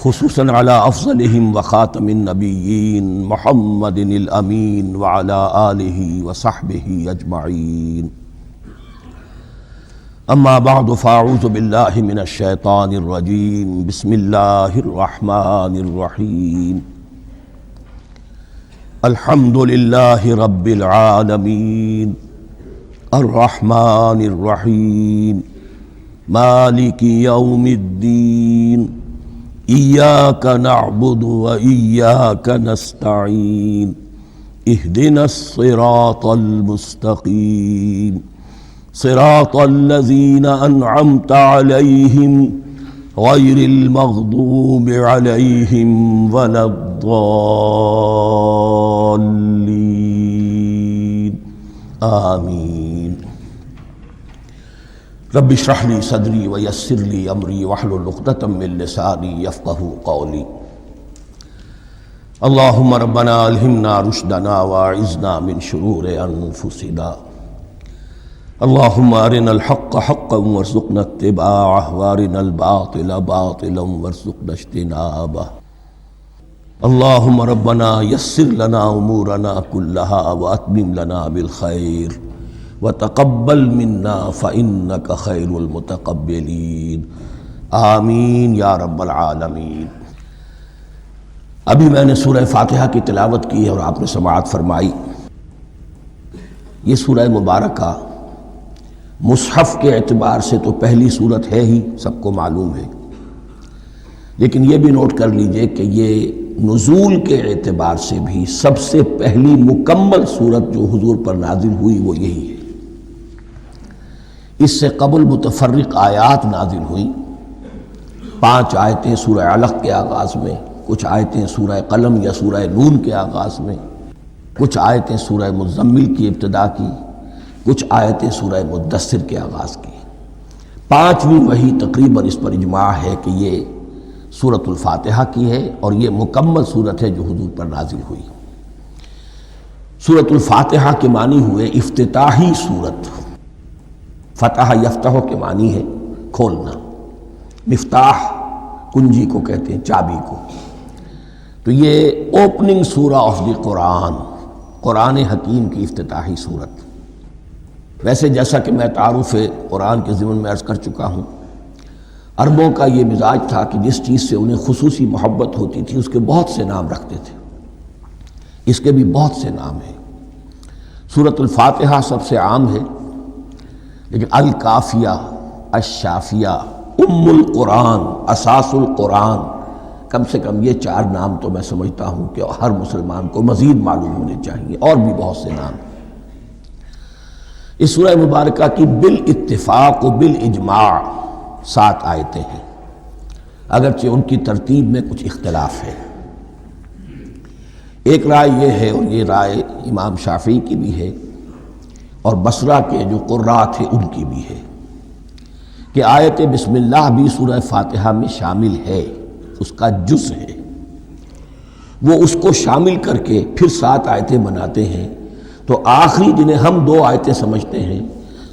خصوصاً على افضلهم وخاتم النبیین محمد الامین وعلى آلہ وصحبہ اجمعین. اما بعد فاعوذ باللہ من الشیطان الرجیم. بسم اللہ الرحمن الرحیم. الحمد للہ رب العالمین الرحمن الرحیم مالک یوم الدین. ایاک نعبد و ایاک نستعین. اہدنا الصراط المستقیم صراط الذین انعمت علیہم غیر المغضوب علیہم ولا الضالین. آمین. رب اشرح لی صدری ویسر لی امری واحلل عقدۃ من لسانی یفقہوا قولی. اللہم ربنا الہمنا رشدنا واعذنا من شرور انفسنا. اللہم ارنا الحق حقا وارزقنا اتباعہ وارنا الباطل باطلا وارزقنا اجتنابہ. اللہم ربنا یسر لنا امورنا کلہا واتمم لنا بالخیر وتقبل منا فإنك خیر المتقبلین. آمین یا رب العالمین. ابھی میں نے سورہ فاتحہ کی تلاوت کی اور آپ نے سماعت فرمائی. یہ سورہ مبارکہ مصحف کے اعتبار سے تو پہلی صورت ہے ہی، سب کو معلوم ہے، لیکن یہ بھی نوٹ کر لیجئے کہ یہ نزول کے اعتبار سے بھی سب سے پہلی مکمل صورت جو حضور پر نازل ہوئی وہ یہی ہے. اس سے قبل متفرق آیات نازل ہوئیں. 5 آیتیں سورہ علق کے آغاز میں، کچھ آیتیں سورہ قلم یا سورہ نون کے آغاز میں، کچھ آیتیں سورہ مزمل کی ابتدا کی، کچھ آیتیں سورہ مدثر کے آغاز کی. 5ویں وحی تقریباً اس پر اجماع ہے کہ یہ سورۃ الفاتحہ کی ہے اور یہ مکمل صورت ہے جو حضور پر نازل ہوئی. سورۃ الفاتحہ کے معنی ہوئے افتتاحی صورت. فتح یفتح کے معنی ہے کھولنا. مفتاح کنجی کو کہتے ہیں، چابی کو. تو یہ اوپننگ سورہ آف دی قرآن، قرآن حکیم کی افتتاحی صورت. ویسے جیسا کہ میں تعارف قرآن کے ضمن میں عرض کر چکا ہوں، عربوں کا یہ مزاج تھا کہ جس چیز سے انہیں خصوصی محبت ہوتی تھی اس کے بہت سے نام رکھتے تھے. اس کے بھی بہت سے نام ہیں. سورۃ الفاتحہ سب سے عام ہے، لیکن الکافیہ، الشافیہ، ام القرآن، اساس القرآن، کم سے کم یہ 4 نام تو میں سمجھتا ہوں کہ ہر مسلمان کو مزید معلوم ہونے چاہیے. اور بھی بہت سے نام. اس سورہ مبارکہ کی بالاتفاق و بالاجماع 7 آیتیں ہیں، اگرچہ ان کی ترتیب میں کچھ اختلاف ہے. ایک رائے یہ ہے، اور یہ رائے امام شافعی کی بھی ہے اور بصرہ کے جو قراء تھے ان کی بھی ہے، کہ آیت بسم اللہ بھی سورہ فاتحہ میں شامل ہے، اس کا جز ہے. وہ اس کو شامل کر کے پھر 7 آیتیں بناتے ہیں. تو آخری جنہیں ہم 2 آیتیں سمجھتے ہیں،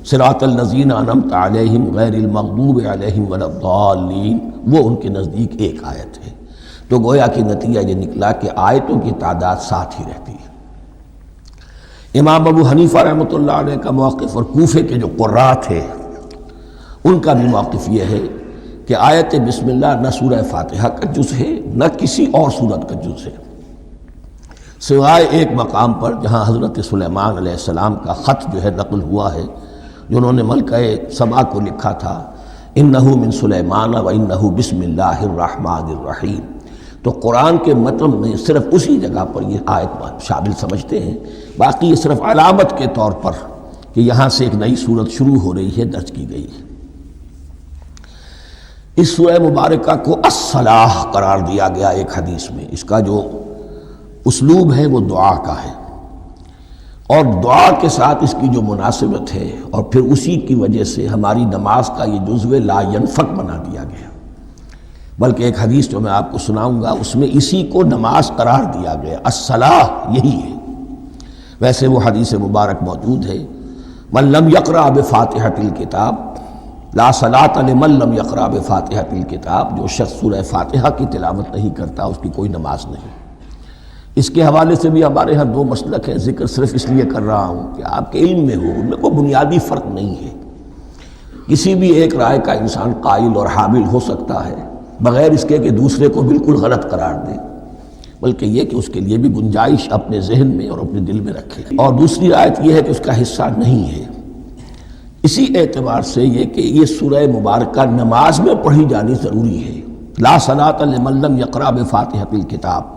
صراط الذین انعمت علیہم غیر المغضوب علیہم ولا الضالین، وہ ان کے نزدیک 1 آیت ہے. تو گویا کہ نتیجہ یہ نکلا کہ آیتوں کی تعداد 7 ہی رہتی ہے. امام ابو حنیفہ رحمۃ اللہ علیہ کا موقف اور کوفے کے جو قراء تھے ان کا بھی موقف یہ ہے کہ آیت بسم اللہ نہ سورہ فاتحہ کا جز ہے نہ کسی اور سورت کا جز ہے، سوائے ایک مقام پر جہاں حضرت سلیمان علیہ السلام کا خط جو ہے نقل ہوا ہے، جنہوں نے ملکہ سبا کو لکھا تھا، انہ من سلیمان و انہ بسم اللہ الرحمن الرحیم. تو قرآن کے متن میں صرف اسی جگہ پر یہ آیت شامل سمجھتے ہیں. باقی یہ صرف علامت کے طور پر کہ یہاں سے ایک نئی صورت شروع ہو رہی ہے درج کی گئی ہے. اس سورہ مبارکہ کو الصلاح قرار دیا گیا ایک حدیث میں. اس کا جو اسلوب ہے وہ دعا کا ہے، اور دعا کے ساتھ اس کی جو مناسبت ہے، اور پھر اسی کی وجہ سے ہماری نماز کا یہ جزو لا ینفک بنا دیا گیا. بلکہ ایک حدیث جو میں آپ کو سناؤں گا اس میں اسی کو نماز قرار دیا گیا. الصلاح یہی ہے. ویسے وہ حدیث مبارک موجود ہے، من لم یقرأ بفاتحۃ الکتاب لا صلاۃ لمن لم یقرأ بفاتحۃ الکتاب، جو شخص سورہ فاتحہ کی تلاوت نہیں کرتا اس کی کوئی نماز نہیں۔ اس کے حوالے سے بھی ہمارے ہاں دو مسلک ہیں، ذکر صرف اس لیے کر رہا ہوں کہ آپ کے علم میں ہو، ان میں کوئی بنیادی فرق نہیں ہے۔ کسی بھی ایک رائے کا انسان قائل اور حامل ہو سکتا ہے بغیر اس کے کہ دوسرے کو بالکل غلط قرار دے، بلکہ یہ کہ اس کے لیے بھی گنجائش اپنے ذہن میں اور اپنے دل میں رکھے۔ اور دوسری آیت یہ ہے کہ اس کا حصہ نہیں ہے۔ اسی اعتبار سے یہ کہ یہ سورہ مبارکہ نماز میں پڑھی جانی ضروری ہے، لا صلاۃ لمن لم یقرأ بفاتحۃ الکتاب۔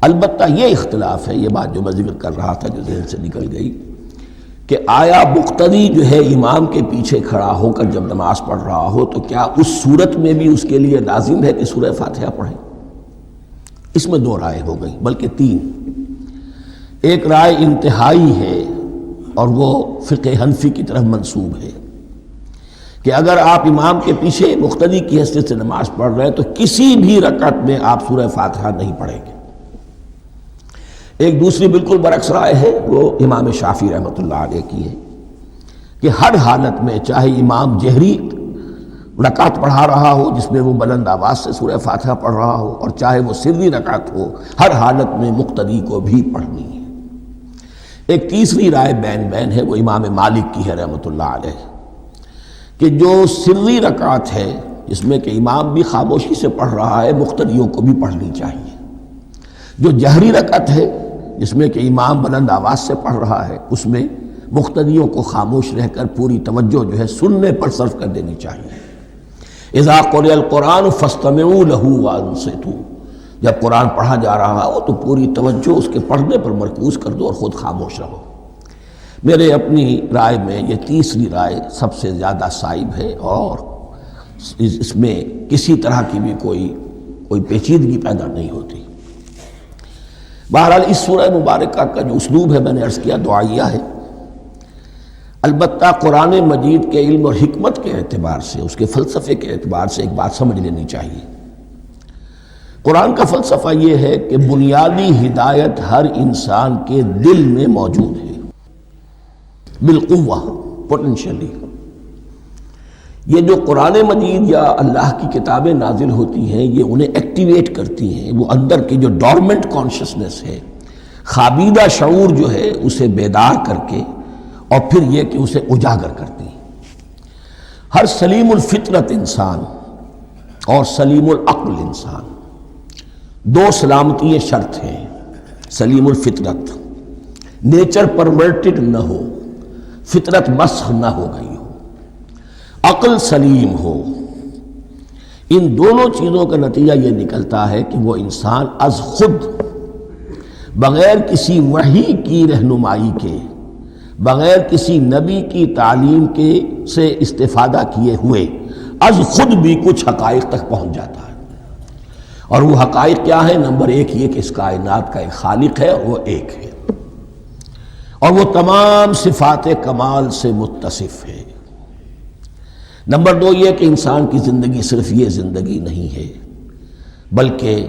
البتہ یہ اختلاف ہے، یہ بات جو میں ذکر کر رہا تھا جو ذہن سے نکل گئی، کہ آیا مقتدی جو ہے امام کے پیچھے کھڑا ہو کر جب نماز پڑھ رہا ہو تو کیا اس صورت میں بھی اس کے لیے لازم ہے کہ سورہ فاتحہ پڑھے؟ اس میں دو رائے ہو گئی، بلکہ تین۔ ایک رائے انتہائی ہے اور وہ فقہ حنفی کی طرف منسوب ہے کہ اگر آپ امام کے پیچھے مقتدی کی حیثیت سے نماز پڑھ رہے ہیں تو کسی بھی رکعت میں آپ سورہ فاتحہ نہیں پڑھیں گے۔ ایک دوسری بالکل برعکس رائے ہے، وہ امام شافعی رحمۃ اللہ علیہ کی ہے کہ ہر حالت میں چاہے امام جہری رکعت پڑھا رہا ہو جس میں وہ بلند آواز سے سورہ فاتحہ پڑھ رہا ہو، اور چاہے وہ سری رکعت ہو، ہر حالت میں مقتدی کو بھی پڑھنی ہے۔ ایک تیسری رائے بین بین ہے، وہ امام مالک کی ہے رحمۃ اللہ علیہ، کہ جو سری رکعت ہے جس میں کہ امام بھی خاموشی سے پڑھ رہا ہے، مقتدیوں کو بھی پڑھنی چاہیے۔ جو جہری رکعت ہے جس میں کہ امام بلند آواز سے پڑھ رہا ہے، اس میں مقتدیوں کو خاموش رہ کر پوری توجہ جو ہے سننے پر صرف کر دینی چاہیے۔ اذا قرئ القرآن فاستمعوا له وانصتوا، جب قرآن پڑھا جا رہا ہو تو پوری توجہ اس کے پڑھنے پر مرکوز کر دو اور خود خاموش رہو۔ میرے اپنی رائے میں یہ تیسری رائے سب سے زیادہ صائب ہے اور اس میں کسی طرح کی بھی کوئی پیچیدگی پیدا نہیں ہوتی۔ بہرحال اس سورہ مبارکہ کا جو اسلوب ہے میں نے عرض کیا دعائیہ ہے، البتہ قرآن مجید کے علم اور حکمت کے اعتبار سے، اس کے فلسفے کے اعتبار سے ایک بات سمجھ لینی چاہیے۔ قرآن کا فلسفہ یہ ہے کہ بنیادی ہدایت ہر انسان کے دل میں موجود ہے، بالقوہ، پوٹینشلی۔ یہ جو قرآن مجید یا اللہ کی کتابیں نازل ہوتی ہیں یہ انہیں ایکٹیویٹ کرتی ہیں، وہ اندر کی جو ڈورمنٹ کانشسنس ہے، خوابیدہ شعور جو ہے اسے بیدار کر کے، اور پھر یہ کہ اسے اجاگر کرتی ہیں۔ ہر سلیم الفطرت انسان اور سلیم العقل انسان، دو سلامتی شرط ہیں۔ سلیم الفطرت، نیچر پرورٹڈ نہ ہو، فطرت مسخ نہ ہو گئی ہو، عقل سلیم ہو، ان دونوں چیزوں کا نتیجہ یہ نکلتا ہے کہ وہ انسان از خود، بغیر کسی وحی کی رہنمائی کے، بغیر کسی نبی کی تعلیم کے سے استفادہ کیے ہوئے از خود بھی کچھ حقائق تک پہنچ جاتا ہے۔ اور وہ حقائق کیا ہیں؟ نمبر ایک یہ کہ اس کائنات کا ایک خالق ہے اور وہ ایک ہے، اور وہ تمام صفات کمال سے متصف ہے۔ نمبر دو یہ کہ انسان کی زندگی صرف یہ زندگی نہیں ہے، بلکہ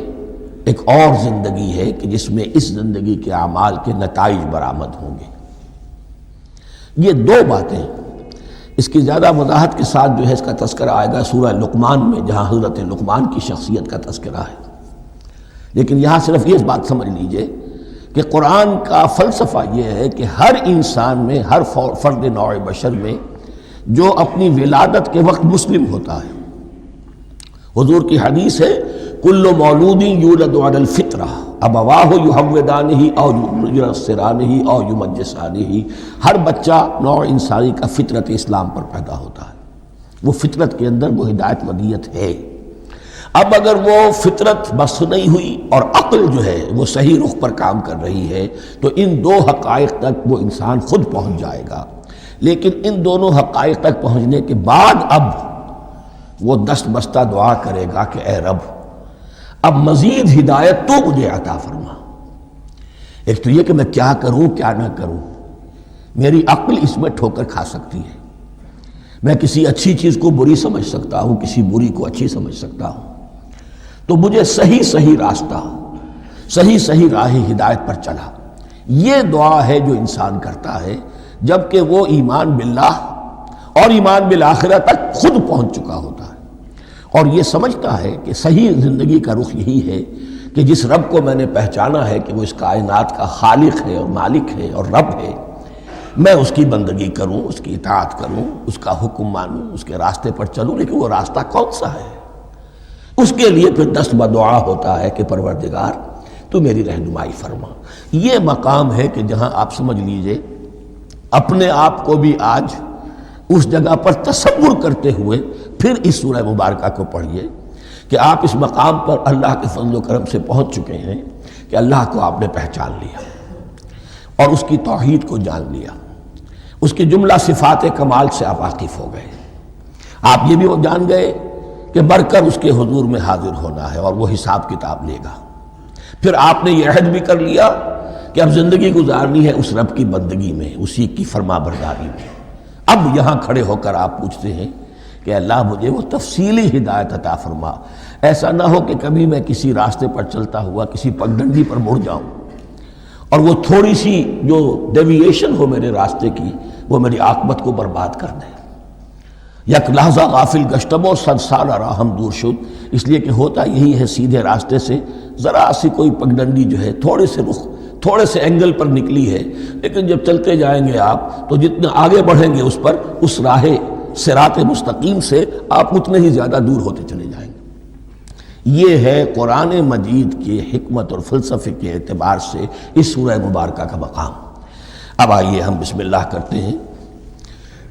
ایک اور زندگی ہے کہ جس میں اس زندگی کے اعمال کے نتائج برآمد ہوں گے۔ یہ دو باتیں، اس کی زیادہ وضاحت کے ساتھ جو ہے اس کا تذکرہ آئے گا سورہ لقمان میں، جہاں حضرت لقمان کی شخصیت کا تذکرہ ہے۔ لیکن یہاں صرف یہ بات سمجھ لیجئے کہ قرآن کا فلسفہ یہ ہے کہ ہر انسان میں، ہر فرد نوع بشر میں جو اپنی ولادت کے وقت مسلم ہوتا ہے، حضور کی حدیث ہے کل مولود یولد علی الفطرہ ابواہ یحودانہ او ینصرانہ او یمجسانہ، ہر بچہ نوع انسانی کا فطرت اسلام پر پیدا ہوتا ہے، وہ فطرت کے اندر وہ ہدایت ودیت ہے۔ اب اگر وہ فطرت بس نہیں ہوئی اور عقل جو ہے وہ صحیح رخ پر کام کر رہی ہے تو ان دو حقائق تک وہ انسان خود پہنچ جائے گا۔ لیکن ان دونوں حقائق تک پہنچنے کے بعد اب وہ دست بستہ دعا کرے گا کہ اے رب اب مزید ہدایت تو مجھے عطا فرما۔ ایک تو یہ کہ میں کیا کروں کیا نہ کروں، میری عقل اس میں ٹھوکر کھا سکتی ہے، میں کسی اچھی چیز کو بری سمجھ سکتا ہوں، کسی بری کو اچھی سمجھ سکتا ہوں، تو مجھے صحیح راستہ، صحیح راہ ہدایت پر چلا۔ یہ دعا ہے جو انسان کرتا ہے جبکہ وہ ایمان باللہ اور ایمان بالآخرہ تک خود پہنچ چکا ہوتا ہے، اور یہ سمجھتا ہے کہ صحیح زندگی کا رخ یہی ہے کہ جس رب کو میں نے پہچانا ہے کہ وہ اس کائنات کا خالق ہے اور مالک ہے اور رب ہے، میں اس کی بندگی کروں، اس کی اطاعت کروں، اس کا حکم مانوں، اس کے راستے پر چلوں۔ لیکن وہ راستہ کون سا ہے؟ اس کے لیے پھر دست بدعا ہوتا ہے کہ پروردگار تو میری رہنمائی فرما۔ یہ مقام ہے کہ جہاں آپ سمجھ لیجئے اپنے آپ کو بھی آج اس جگہ پر تصور کرتے ہوئے پھر اس سورہ مبارکہ کو پڑھیے کہ آپ اس مقام پر اللہ کے فضل و کرم سے پہنچ چکے ہیں کہ اللہ کو آپ نے پہچان لیا اور اس کی توحید کو جان لیا، اس کی جملہ صفات کمال سے آپ واقف ہو گئے۔ آپ یہ بھی جان گئے کہ مر کر اس کے حضور میں حاضر ہونا ہے اور وہ حساب کتاب لے گا۔ پھر آپ نے یہ عہد بھی کر لیا کہ اب زندگی گزارنی ہے اس رب کی بندگی میں، اسی کی فرما برداری میں۔ اب یہاں کھڑے ہو کر آپ پوچھتے ہیں کہ اللہ مجھے وہ تفصیلی ہدایت عطا فرما، ایسا نہ ہو کہ کبھی میں کسی راستے پر چلتا ہوا کسی پگڈنڈی پر مڑ جاؤں اور وہ تھوڑی سی جو ڈیویشن ہو میرے راستے کی وہ میری عاقبت کو برباد کر دے۔ یک لحظہ غافل گشتم و صد سال راہم دور شد، اس لیے کہ ہوتا یہی ہے سیدھے راستے سے ذرا سی کوئی پگڈنڈی جو ہے تھوڑے سے اینگل پر نکلی ہے، لیکن جب چلتے جائیں گے آپ تو جتنے آگے بڑھیں گے اس پر، اس راہ صراط مستقیم سے آپ اتنے ہی زیادہ دور ہوتے چلے جائیں گے۔ یہ ہے قرآن مجید کی حکمت اور فلسفے کے اعتبار سے اس سورہ مبارکہ کا مقام۔ اب آئیے ہم بسم اللہ کرتے ہیں۔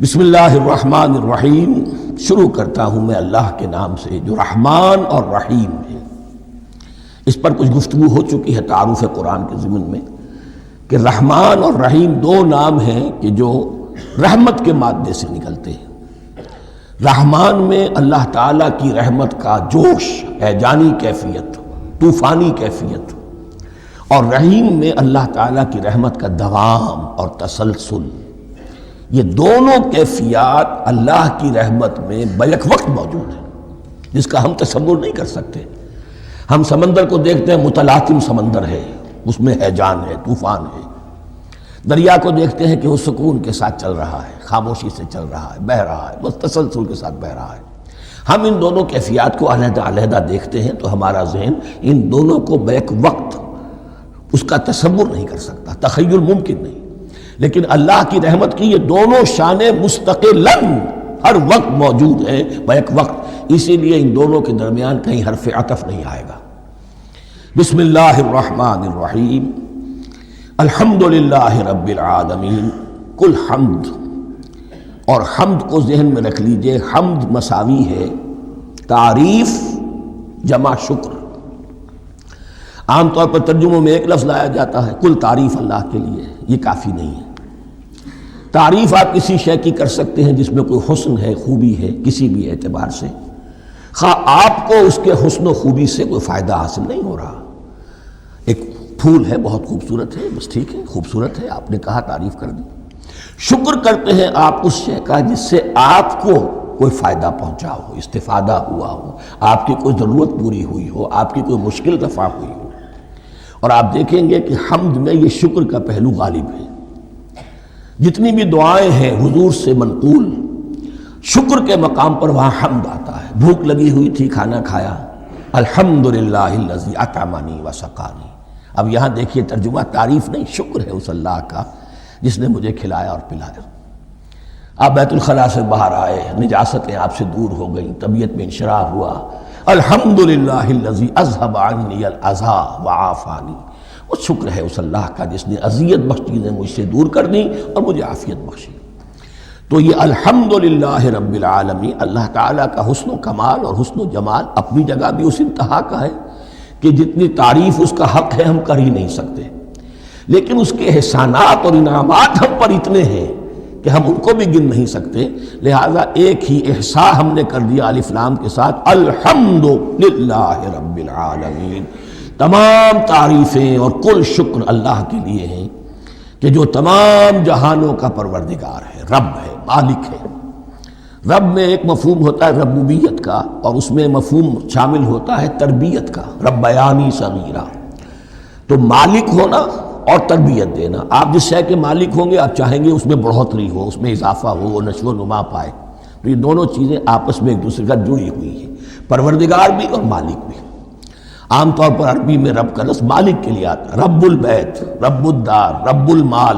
بسم اللہ الرحمن الرحیم، شروع کرتا ہوں میں اللہ کے نام سے جو رحمان اور رحیم ہے۔ اس پر کچھ گفتگو ہو چکی ہے تعارف قرآن کے ضمن میں کہ رحمان اور رحیم دو نام ہیں کہ جو رحمت کے مادے سے نکلتے ہیں۔ رحمان میں اللہ تعالیٰ کی رحمت کا جوش، ہیجانی کیفیت، طوفانی کیفیت، اور رحیم میں اللہ تعالیٰ کی رحمت کا دوام اور تسلسل۔ یہ دونوں کیفیات اللہ کی رحمت میں بیک وقت موجود ہیں، جس کا ہم تصور نہیں کر سکتے۔ ہم سمندر کو دیکھتے ہیں، متلاطم سمندر ہے، اس میں ہیجان ہے، طوفان ہے۔ دریا کو دیکھتے ہیں کہ وہ سکون کے ساتھ چل رہا ہے، خاموشی سے چل رہا ہے، بہہ رہا ہے، بس تسلسل کے ساتھ بہہ رہا ہے۔ ہم ان دونوں کیفیات کو علیحدہ علیحدہ دیکھتے ہیں تو ہمارا ذہن ان دونوں کو بیک وقت اس کا تصور نہیں کر سکتا، تخیل ممکن نہیں۔ لیکن اللہ کی رحمت کی یہ دونوں شانیں مستقلاً ہر وقت موجود ہیں بیک وقت، اسی لیے ان دونوں کے درمیان کہیں حرف عطف نہیں آئے گا۔ بسم اللہ الرحمن الرحیم، الحمد للہ رب العالمین۔ کل حمد، اور حمد کو ذہن میں رکھ لیجئے، حمد مساوی ہے تعریف جمع شکر۔ عام طور پر ترجموں میں ایک لفظ لایا جاتا ہے، کل تعریف اللہ کے لیے، یہ کافی نہیں ہے۔ تعریف آپ کسی شے کی کر سکتے ہیں جس میں کوئی حسن ہے، خوبی ہے، کسی بھی اعتبار سے، خواہ آپ کو اس کے حسن و خوبی سے کوئی فائدہ حاصل نہیں ہو رہا۔ ایک پھول ہے، بہت خوبصورت ہے، بس ٹھیک ہے، خوبصورت ہے، آپ نے کہا، تعریف کر دی۔ شکر کرتے ہیں آپ اس شے کا جس سے آپ کو کوئی فائدہ پہنچا ہو، استفادہ ہوا ہو، آپ کی کوئی ضرورت پوری ہوئی ہو، آپ کی کوئی مشکل رفع ہوئی ہو۔ اور آپ دیکھیں گے کہ حمد میں یہ شکر کا پہلو غالب ہے۔ جتنی بھی دعائیں ہیں حضور سے منقول، شکر کے مقام پر وہاں حمد آتا ہے۔ بھوک لگی ہوئی تھی، کھانا کھایا، الحمدللہ الذی اطعمنی وسقانی۔ اب یہاں دیکھیے ترجمہ، تعریف نہیں، شکر ہے اس اللہ کا جس نے مجھے کھلایا اور پلایا۔ آپ بیت الخلاء سے باہر آئے، نجاستیں آپ سے دور ہو گئیں، طبیعت میں انشراح ہوا، الحمدللہ الذی اذھب عنی الاذی وعافانی۔ وہ شکر ہے اس اللہ کا جس نے اذیت بخش چیزیں مجھ سے دور کر دیں اور مجھے عافیت بخشی۔ تو یہ الحمدللہ رب العالمین، اللہ تعالیٰ کا حسن و کمال اور حسن و جمال اپنی جگہ بھی اس انتہا کا ہے کہ جتنی تعریف اس کا حق ہے ہم کر ہی نہیں سکتے، لیکن اس کے احسانات اور انعامات ہم پر اتنے ہیں کہ ہم ان کو بھی گن نہیں سکتے۔ لہٰذا ایک ہی احصاء ہم نے کر دیا الف لام کے ساتھ، الحمدللہ رب العالمین۔ تمام تعریفیں اور کل شکر اللہ کے لیے ہیں کہ جو تمام جہانوں کا پروردگار ہے، رب ہے، مالک ہے۔ رب میں ایک مفہوم ہوتا ہے ربوبیت کا، اور اس میں مفہوم شامل ہوتا ہے تربیت کا، ربیانی صغیرہ۔ تو مالک ہونا اور تربیت دینا۔ آپ جس شے کے مالک ہوں گے آپ چاہیں گے اس میں بڑھوتری ہو، اس میں اضافہ ہو، وہ نشو و نما پائے۔ تو یہ دونوں چیزیں آپس میں ایک دوسرے کا جڑی ہوئی ہیں، پروردگار بھی اور مالک بھی۔ عام طور پر عربی میں رب کا لفظ مالک کے لیے آتا ہے، رب البیت، رب الدار، رب المال،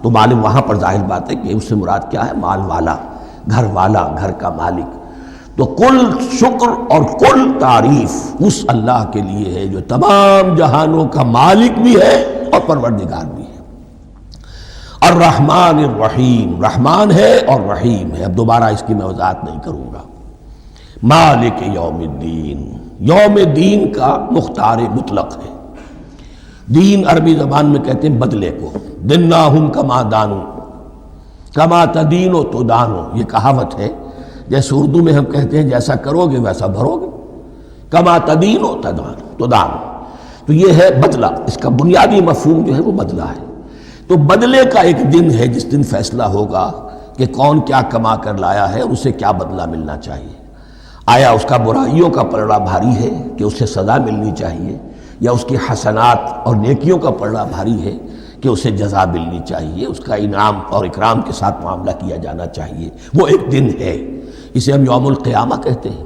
تو مالک وہاں پر ظاہر بات ہے کہ اس سے مراد کیا ہے؟ مال والا، گھر والا، گھر کا مالک۔ تو کل شکر اور کل تعریف اس اللہ کے لیے ہے جو تمام جہانوں کا مالک بھی ہے اور پروردگار بھی ہے۔ الرحمن الرحیم، رحمان ہے اور رحیم ہے۔ اب دوبارہ اس کی میں وضاحت نہیں کروں گا۔ مالک یوم الدین، یوم دین کا مختار مطلق ہے۔ دین عربی زبان میں کہتے ہیں بدلے کو، دناہم کما دانو، کما تدینو تو دانو، یہ کہاوت ہے۔ جیسے اردو میں ہم کہتے ہیں جیسا کرو گے ویسا بھرو گے، کما تدینو تو دانو، تو یہ ہے بدلہ۔ اس کا بنیادی مفہوم جو ہے وہ بدلہ ہے۔ تو بدلے کا ایک دن ہے جس دن فیصلہ ہوگا کہ کون کیا کما کر لایا ہے اور اسے کیا بدلہ ملنا چاہیے۔ آیا اس کا برائیوں کا پلڑا بھاری ہے کہ اسے سزا ملنی چاہیے، یا اس کی حسنات اور نیکیوں کا پلڑا بھاری ہے کہ اسے جزا ملنی چاہیے، اس کا انعام اور اکرام کے ساتھ معاملہ کیا جانا چاہیے۔ وہ ایک دن ہے، اسے ہم یوم القیامہ کہتے ہیں۔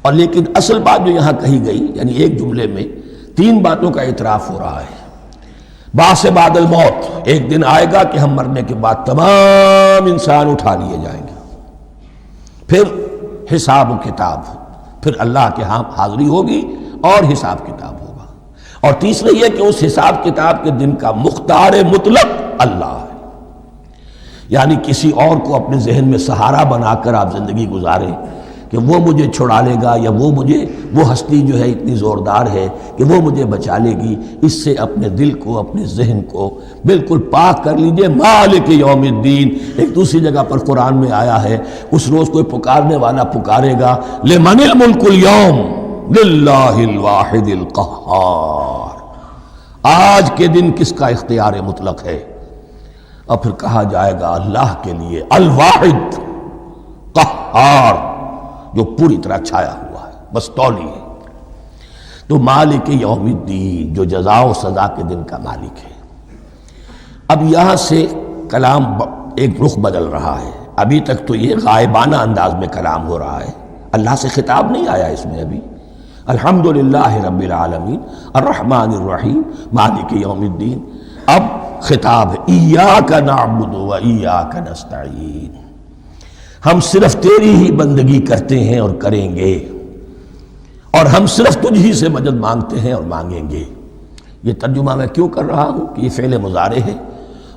اور لیکن اصل بات جو یہاں کہی گئی، یعنی ایک جملے میں تین باتوں کا اعتراف ہو رہا ہے۔ بعث بعد الموت، ایک دن آئے گا کہ ہم مرنے کے بعد تمام انسان اٹھا لیے جائیں گے۔ پھر حساب و کتاب، پھر اللہ کے ہاں حاضری ہوگی اور حساب کتاب ہوگا۔ اور تیسرا یہ کہ اس حساب کتاب کے دن کا مختار مطلق اللہ ہے، یعنی کسی اور کو اپنے ذہن میں سہارا بنا کر آپ زندگی گزاریں کہ وہ مجھے چھڑا لے گا، یا وہ ہستی جو ہے اتنی زوردار ہے کہ وہ مجھے بچا لے گی، اس سے اپنے دل کو، اپنے ذہن کو بالکل پاک کر لیجئے۔ مالک یوم الدین، ایک دوسری جگہ پر قرآن میں آیا ہے، اس روز کوئی پکارنے والا پکارے گا لمن الملک اليوم للہ الواحد القہار، آج کے دن کس کا اختیار مطلق ہے؟ اور پھر کہا جائے گا اللہ کے لیے الواحد قہار، جو پوری طرح چھایا ہوا ہے، بس تولی ہے۔ تو مالک یوم الدین، جو جزا و سزا کے دن کا مالک ہے۔ اب یہاں سے کلام ایک رخ بدل رہا ہے۔ ابھی تک تو یہ غائبانہ انداز میں کلام ہو رہا ہے، اللہ سے خطاب نہیں آیا اس میں ابھی۔ الحمدللہ رب العالمین الرحمن الرحیم مالک یوم الدین، اب خطاب ہے ایاک نعبد و ایاک نستعین، ہم صرف تیری ہی بندگی کرتے ہیں اور کریں گے، اور ہم صرف تجھ ہی سے مدد مانگتے ہیں اور مانگیں گے۔ یہ ترجمہ میں کیوں کر رہا ہوں کہ یہ فعل مضارع ہے۔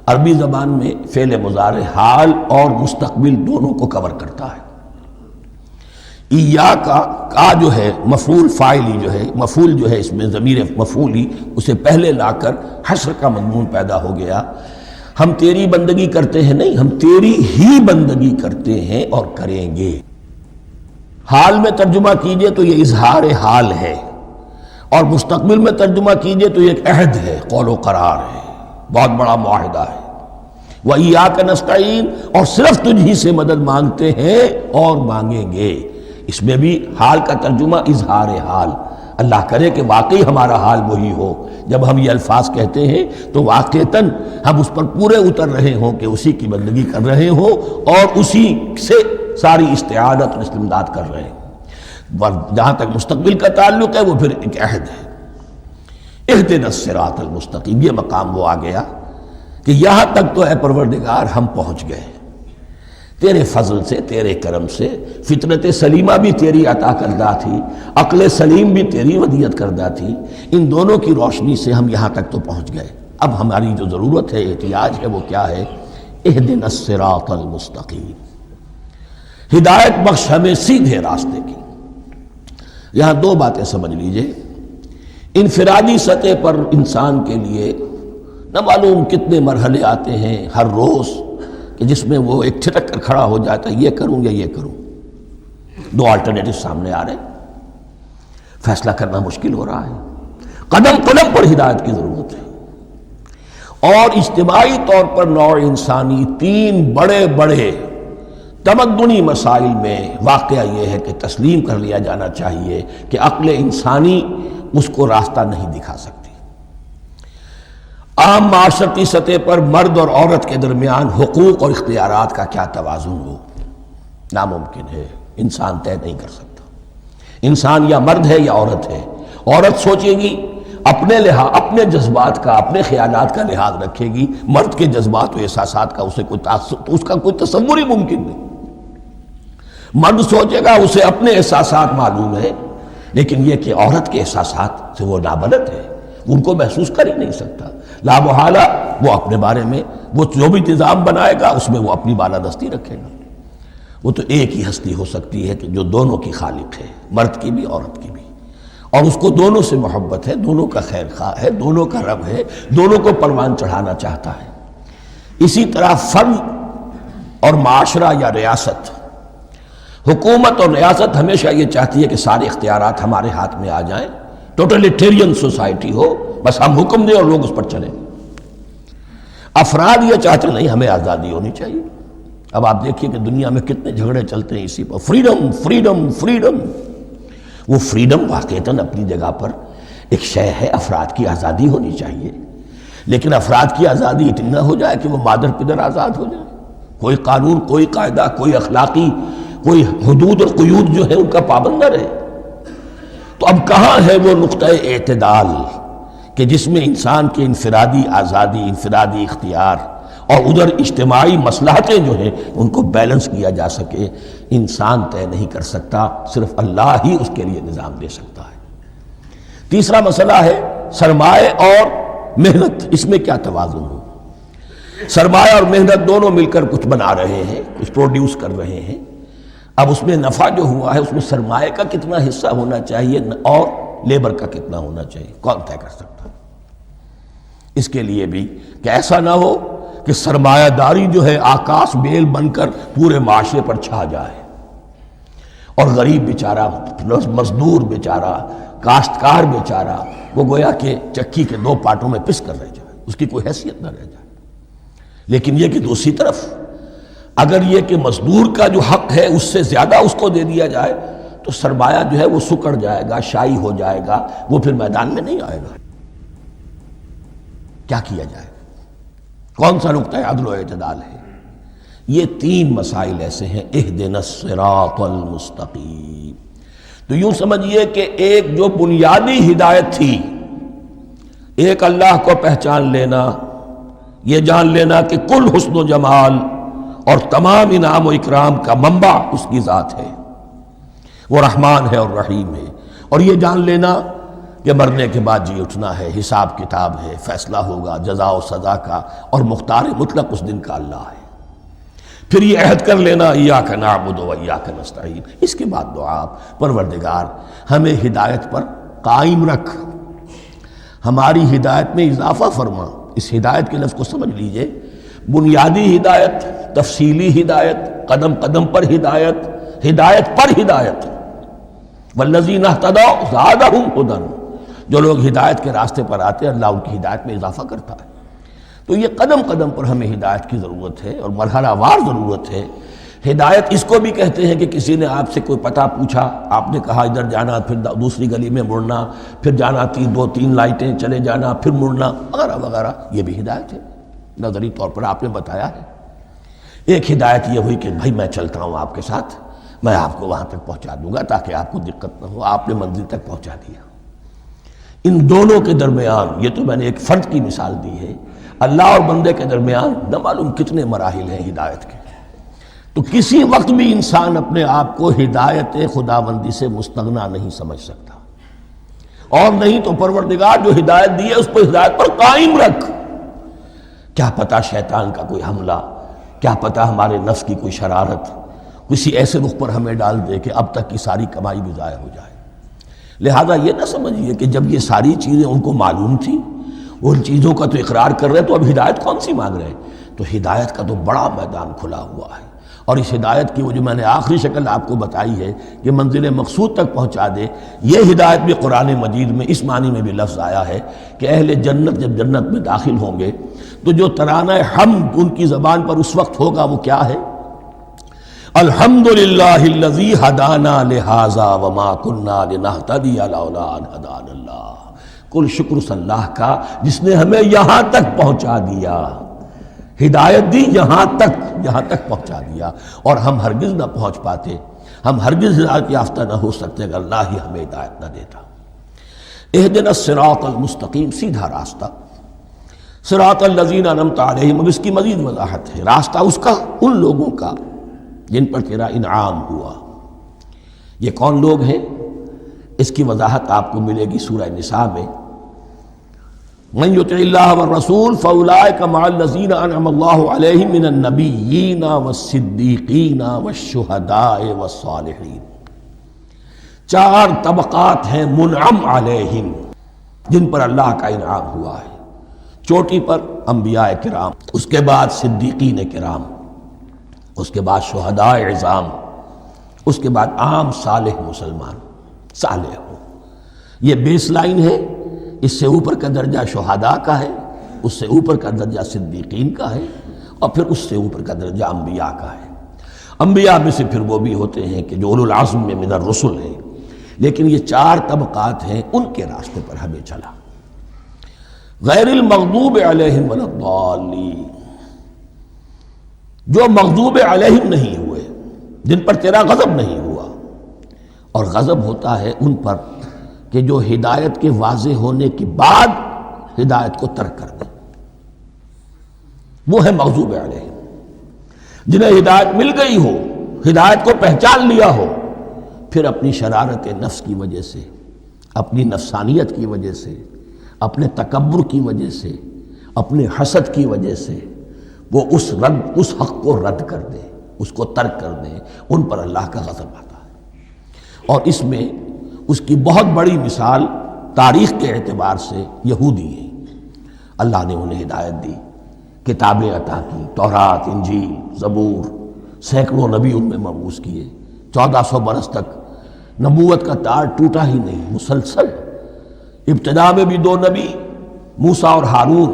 عربی زبان میں فعل مضارع حال اور مستقبل دونوں کو کور کرتا ہے۔ ایاک کا جو ہے مفعول فاعلی جو ہے، مفعول جو ہے اس میں ضمیر مفعولی، اسے پہلے لا کر حشر کا مضمون پیدا ہو گیا۔ ہم تیری بندگی کرتے ہیں نہیں، ہم تیری ہی بندگی کرتے ہیں اور کریں گے۔ حال میں ترجمہ کیجئے تو یہ اظہار حال ہے، اور مستقبل میں ترجمہ کیجئے تو یہ ایک عہد ہے، قول و قرار ہے، بہت بڑا معاہدہ ہے۔ وَإِيَّاكَ نَسْتَعِينُ، اور صرف تجھ ہی سے مدد مانگتے ہیں اور مانگیں گے۔ اس میں بھی حال کا ترجمہ اظہار حال، اللہ کرے کہ واقعی ہمارا حال وہی ہو، جب ہم یہ الفاظ کہتے ہیں تو واقعتاً ہم اس پر پورے اتر رہے ہوں کہ اسی کی بندگی کر رہے ہوں اور اسی سے ساری استعانت اور استمداد کر رہے ہیں۔ جہاں تک مستقبل کا تعلق ہے وہ پھر ایک عہد ہے، اہدنا الصراط المستقیم، یہ مقام وہ آ گیا کہ یہاں تک تو اے پروردگار ہم پہنچ گئے تیرے فضل سے، تیرے کرم سے۔ فطرت سلیمہ بھی تیری عطا کردہ تھی، عقل سلیم بھی تیری ودیعت کردہ تھی، ان دونوں کی روشنی سے ہم یہاں تک تو پہنچ گئے۔ اب ہماری جو ضرورت ہے، احتیاج ہے، وہ کیا ہے؟ اہدنا الصراط المستقیم، ہدایت بخش ہمیں سیدھے راستے کی۔ یہاں دو باتیں سمجھ لیجئے۔ انفرادی سطح پر انسان کے لیے نہ معلوم کتنے مرحلے آتے ہیں ہر روز کہ جس میں وہ ایک چھٹک کر کھڑا ہو جاتا ہے، یہ کروں یا یہ کروں، دو آلٹرنیٹو سامنے آ رہے ہیں، فیصلہ کرنا مشکل ہو رہا ہے۔ قدم قدم پر ہدایت کی ضرورت ہے۔ اور اجتماعی طور پر نوع انسانی تین بڑے بڑے تمدنی مسائل میں واقعہ یہ ہے کہ تسلیم کر لیا جانا چاہیے کہ عقل انسانی اس کو راستہ نہیں دکھا سکتی۔ عام معاشرتی سطح پر مرد اور عورت کے درمیان حقوق اور اختیارات کا کیا توازن ہو، ناممکن ہے، انسان طے نہیں کر سکتا۔ انسان یا مرد ہے یا عورت ہے۔ عورت سوچے گی اپنے لحاظ، اپنے جذبات کا، اپنے خیالات کا لحاظ رکھے گی، مرد کے جذبات و احساسات کا اسے اس کا کوئی تصور ہی ممکن نہیں۔ مرد سوچے گا اسے اپنے احساسات معلوم ہے، لیکن یہ کہ عورت کے احساسات سے وہ نابلد ہے، ان کو محسوس کر ہی نہیں سکتا۔ لا محالہ وہ اپنے بارے میں وہ جو بھی نظام بنائے گا اس میں وہ اپنی بالادستی رکھے گا۔ وہ تو ایک ہی ہستی ہو سکتی ہے کہ جو دونوں کی خالق ہے، مرد کی بھی عورت کی بھی، اور اس کو دونوں سے محبت ہے، دونوں کا خیر خواہ ہے، دونوں کا رب ہے، دونوں کو پروان چڑھانا چاہتا ہے۔ اسی طرح فرد اور معاشرہ یا ریاست، حکومت اور ریاست ہمیشہ یہ چاہتی ہے کہ سارے اختیارات ہمارے ہاتھ میں آ جائیں، ٹوٹلیٹیرین سوسائٹی ہو، بس ہم حکم دیں اور لوگ اس پر چلیں۔ افراد یہ چاہتے نہیں، ہمیں آزادی ہونی چاہیے۔ اب آپ دیکھیے کہ دنیا میں کتنے جھگڑے چلتے ہیں اسی پر، فریڈم فریڈم فریڈم۔ وہ فریڈم واقعتاً اپنی جگہ پر ایک شے ہے، افراد کی آزادی ہونی چاہیے، لیکن افراد کی آزادی اتنی نہ ہو جائے کہ وہ مادر پدر آزاد ہو جائے، کوئی قانون، کوئی قاعدہ، کوئی اخلاقی، کوئی حدود اور قیود جو ہے ان کا پابند نہ رہے۔ تو اب کہاں ہے وہ نقطہ اعتدال کہ جس میں انسان کے انفرادی آزادی، انفرادی اختیار اور ادھر اجتماعی مصلحتیں جو ہیں ان کو بیلنس کیا جا سکے؟ انسان طے نہیں کر سکتا، صرف اللہ ہی اس کے لیے نظام دے سکتا ہے۔ تیسرا مسئلہ ہے سرمایہ اور محنت، اس میں کیا توازن ہو؟ سرمایہ اور محنت دونوں مل کر کچھ بنا رہے ہیں، کچھ پروڈیوس کر رہے ہیں۔ اب اس میں نفع جو ہوا ہے اس میں سرمایہ کا کتنا حصہ ہونا چاہیے اور لیبر کا کتنا ہونا چاہیے، کون طے کر سکتا؟ اس کے لیے بھی کہ ایسا نہ ہو کہ سرمایہ داری جو ہے آکاش بیل بن کر پورے معاشرے پر چھا جائے، اور غریب بیچارہ، مزدور بیچارہ، کاشتکار بیچارہ وہ گویا کہ چکی کے دو پارٹوں میں پس کر رہ جائے، اس کی کوئی حیثیت نہ رہ جائے۔ لیکن یہ کہ دوسری طرف اگر یہ کہ مزدور کا جو حق ہے اس سے زیادہ اس کو دے دیا جائے تو سرمایہ جو ہے وہ سکڑ جائے گا، شائی ہو جائے گا، وہ پھر میدان میں نہیں آئے گا۔ کیا کیا جائے؟ کون سا نقطہ عدل و اعتدال ہے؟ یہ تین مسائل ایسے ہیں، اہدنا الصراط المستقیم۔ تو یوں سمجھیے کہ ایک جو بنیادی ہدایت تھی، ایک اللہ کو پہچان لینا، یہ جان لینا کہ کل حسن و جمال اور تمام انعام و اکرام کا منبع اس کی ذات ہے، وہ رحمان ہے اور رحیم ہے، اور یہ جان لینا کہ مرنے کے بعد جی اٹھنا ہے، حساب کتاب ہے، فیصلہ ہوگا جزا و سزا کا، اور مختار مطلق اس دن کا اللہ ہے۔ پھر یہ عہد کر لینا ایاک نعبد و ایاک نستعین۔ اس کے بعد دعا، پروردگار ہمیں ہدایت پر قائم رکھ، ہماری ہدایت میں اضافہ فرما۔ اس ہدایت کے لفظ کو سمجھ لیجئے، بنیادی ہدایت، تفصیلی ہدایت، قدم قدم پر ہدایت، ہدایت پر ہدایت۔ والذین اہتدوا زادہم ھدی، جو لوگ ہدایت کے راستے پر آتے ہیں اللہ ان کی ہدایت میں اضافہ کرتا ہے۔ تو یہ قدم قدم پر ہمیں ہدایت کی ضرورت ہے اور مرحلہ وار ضرورت ہے۔ ہدایت اس کو بھی کہتے ہیں کہ کسی نے آپ سے کوئی پتہ پوچھا، آپ نے کہا ادھر جانا، پھر دوسری گلی میں مڑنا، پھر جانا دو تین لائٹیں چلے جانا، پھر مڑنا، وغیرہ وغیرہ، یہ بھی ہدایت ہے، نظری طور پر آپ نے بتایا ہے۔ ایک ہدایت یہ ہوئی کہ بھائی میں چلتا ہوں آپ کے ساتھ، میں آپ کو وہاں تک پہنچا دوں گا تاکہ آپ کو دقت نہ ہو، آپ نے منزل تک پہنچا دیا۔ ان دونوں کے درمیان، یہ تو میں نے ایک فرد کی مثال دی ہے، اللہ اور بندے کے درمیان نہ معلوم کتنے مراحل ہیں ہدایت کے۔ تو کسی وقت بھی انسان اپنے آپ کو ہدایت خداوندی سے مستغنا نہیں سمجھ سکتا، اور نہیں تو پروردگار جو ہدایت دی ہے اس پر ہدایت پر قائم رکھ۔ کیا پتہ شیطان کا کوئی حملہ، کیا پتہ ہمارے نفس کی کوئی شرارت کسی ایسے رخ پر ہمیں ڈال دے کہ اب تک کی ساری کمائی بھی ضائع ہو جائے۔ لہذا یہ نہ سمجھیے کہ جب یہ ساری چیزیں ان کو معلوم تھیں، ان چیزوں کا تو اقرار کر رہے تو اب ہدایت کون سی مانگ رہے؟ تو ہدایت کا تو بڑا میدان کھلا ہوا ہے، اور اس ہدایت کی وہ جو میں نے آخری شکل آپ کو بتائی ہے کہ منزل مقصود تک پہنچا دے، یہ ہدایت بھی قرآن مجید میں اس معنی میں بھی لفظ آیا ہے کہ اہل جنت جب جنت میں داخل ہوں گے تو جو ترانہ حمد ان کی زبان پر اس وقت ہوگا وہ کیا ہے؟ الحمدللہ الذی ہدانا لہذا وما کننا لنہتدی لولا ان ہدانا اللہ۔ کل شکر صلی اللہ کا جس نے ہمیں یہاں تک پہنچا دیا، ہدایت دی یہاں تک پہنچا دیا، اور ہم ہرگز نہ پہنچ پاتے، ہم ہرگز ہدایت یافتہ نہ ہو سکتے اگر اللہ ہی ہمیں ہدایت نہ دیتا۔ اہدنا الصراط المستقیم، سیدھا راستہ، صراط الذین انعمت علیہم، اب اس کی مزید وضاحت ہے، راستہ اس کا ان لوگوں کا جن پر تیرا انعام ہوا۔ یہ کون لوگ ہیں؟ اس کی وضاحت آپ کو ملے گی سورہ نساء میں، من یطع اللہ والرسول فاولئک مع الذین انعم اللہ علیہم من النبیین والصدیقین والشہداء والصالحین۔ 4 طبقات ہیں منعم علیہم، جن پر اللہ کا انعام ہوا ہے۔ چوٹی پر انبیاء کرام، اس کے بعد صدیقین کرام، اس کے بعد شہداء عظام، اس کے بعد عام صالح مسلمان، صالح ہو۔ یہ بیس لائن ہے، اس سے اوپر کا درجہ شہداء کا ہے، اس سے اوپر کا درجہ صدیقین کا ہے، اور پھر اس سے اوپر کا درجہ انبیاء کا ہے۔ انبیاء میں سے پھر وہ بھی ہوتے ہیں کہ جو اولو العزم میں من الرسل ہیں، لیکن یہ 4 طبقات ہیں، ان کے راستے پر ہمیں چلا۔ غیر المغضوب علیہم ولا الضالین، جو مغضوب علیہم نہیں ہوئے، جن پر تیرا غضب نہیں ہوا، اور غضب ہوتا ہے ان پر کہ جو ہدایت کے واضح ہونے کے بعد ہدایت کو ترک کر دیں، وہ ہے مغضوب علیہم۔ جنہیں ہدایت مل گئی ہو، ہدایت کو پہچان لیا ہو، پھر اپنی شرارت نفس کی وجہ سے، اپنی نفسانیت کی وجہ سے، اپنے تکبر کی وجہ سے، اپنے حسد کی وجہ سے وہ اس حق کو رد کر دیں، اس کو ترک کر دیں، ان پر اللہ کا غضب آتا ہے۔ اور اس میں اس کی بہت بڑی مثال تاریخ کے اعتبار سے یہودی ہیں۔ اللہ نے انہیں ہدایت دی، کتابیں عطا کی، تورات، انجیل، زبور، سینکڑوں نبی ان میں مبعوث کیے، 1400 برس تک نبوت کا تار ٹوٹا ہی نہیں، مسلسل۔ ابتدا میں بھی 2 نبی، موسیٰ اور ہارون،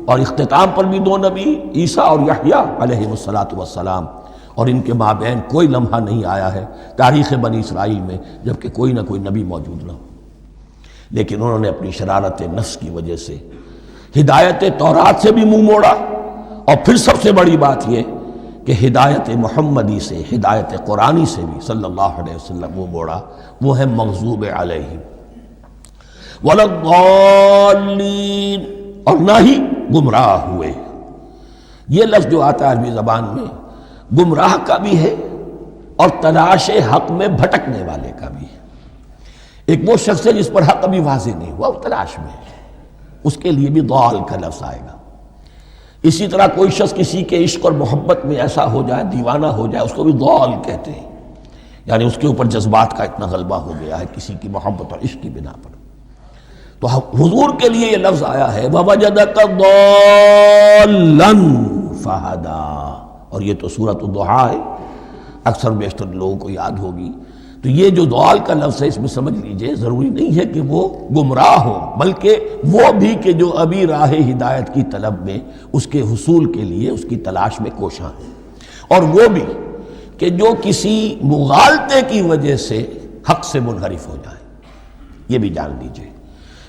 اور اختتام پر بھی 2 نبی، عیسیٰ اور یحییٰ علیہ السلام، اور ان کے مابین کوئی لمحہ نہیں آیا ہے تاریخ بنی اسرائیل میں جبکہ کوئی نہ کوئی نبی موجود نہ ہو۔ لیکن انہوں نے اپنی شرارت نفس کی وجہ سے ہدایت تورات سے بھی منہ موڑا، اور پھر سب سے بڑی بات یہ کہ ہدایت محمدی سے، ہدایت قرآنی سے بھی صلی اللہ علیہ وسلم منہ موڑا، وہ ہے مغضوب علیہم ولا الضالین، اور نہ ہی گمراہ ہوئے۔ یہ لفظ جو آتا ہے عربی زبان میں، گمراہ کا بھی ہے اور تلاش حق میں بھٹکنے والے کا بھی ہے۔ ایک وہ شخص ہے جس پر حق ابھی واضح نہیں ہوا، وہ تلاش میں ہے، اس کے لیے بھی ضال کا لفظ آئے گا۔ اسی طرح کوئی شخص کسی کے عشق اور محبت میں ایسا ہو جائے، دیوانہ ہو جائے، اس کو بھی ضال کہتے ہیں، یعنی اس کے اوپر جذبات کا اتنا غلبہ ہو گیا ہے کسی کی محبت اور عشق کی بنا پر۔ تو حضور کے لیے یہ لفظ آیا ہے وَوَجَدَكَ ضَالًّا فَهَدَىٰ، اور یہ تو سورۃ الضحیٰ ہے، اکثر بیشتر لوگوں کو یاد ہوگی۔ تو یہ جو ضال کا لفظ ہے، اس میں سمجھ لیجئے ضروری نہیں ہے کہ وہ گمراہ ہو، بلکہ وہ بھی کہ جو ابھی راہ ہدایت کی طلب میں، اس کے حصول کے لیے اس کی تلاش میں کوشاں ہیں، اور وہ بھی کہ جو کسی مغالطے کی وجہ سے حق سے منحرف ہو جائے۔ یہ بھی جان لیجئے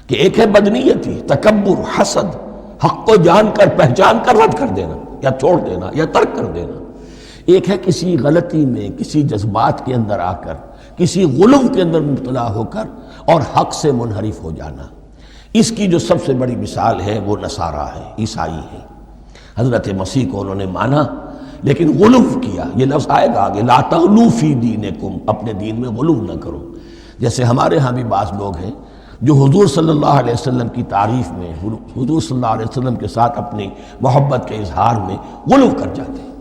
کہ ایک ہے بدنیتی، تکبر، حسد، حق کو جان کر پہچان کر رد کر دینا یا چھوڑ دینا یا ترک کر دینا۔ ایک ہے کسی غلطی میں، کسی جذبات کے اندر آ کر، کسی غلو کے اندر مبتلا ہو کر اور حق سے منحرف ہو جانا۔ اس کی جو سب سے بڑی مثال ہے وہ نصارہ ہے، عیسائی ہے۔ حضرت مسیح کو انہوں نے مانا لیکن غلو کیا، یہ لفظ آئے گا آگے، لا تغلو فی دینکم، اپنے دین میں غلو نہ کرو۔ جیسے ہمارے ہاں بھی بعض لوگ ہیں جو حضور صلی اللہ علیہ وسلم کی تعریف میں، حضور صلی اللہ علیہ وسلم کے ساتھ اپنی محبت کے اظہار میں غلو کر جاتے ہیں۔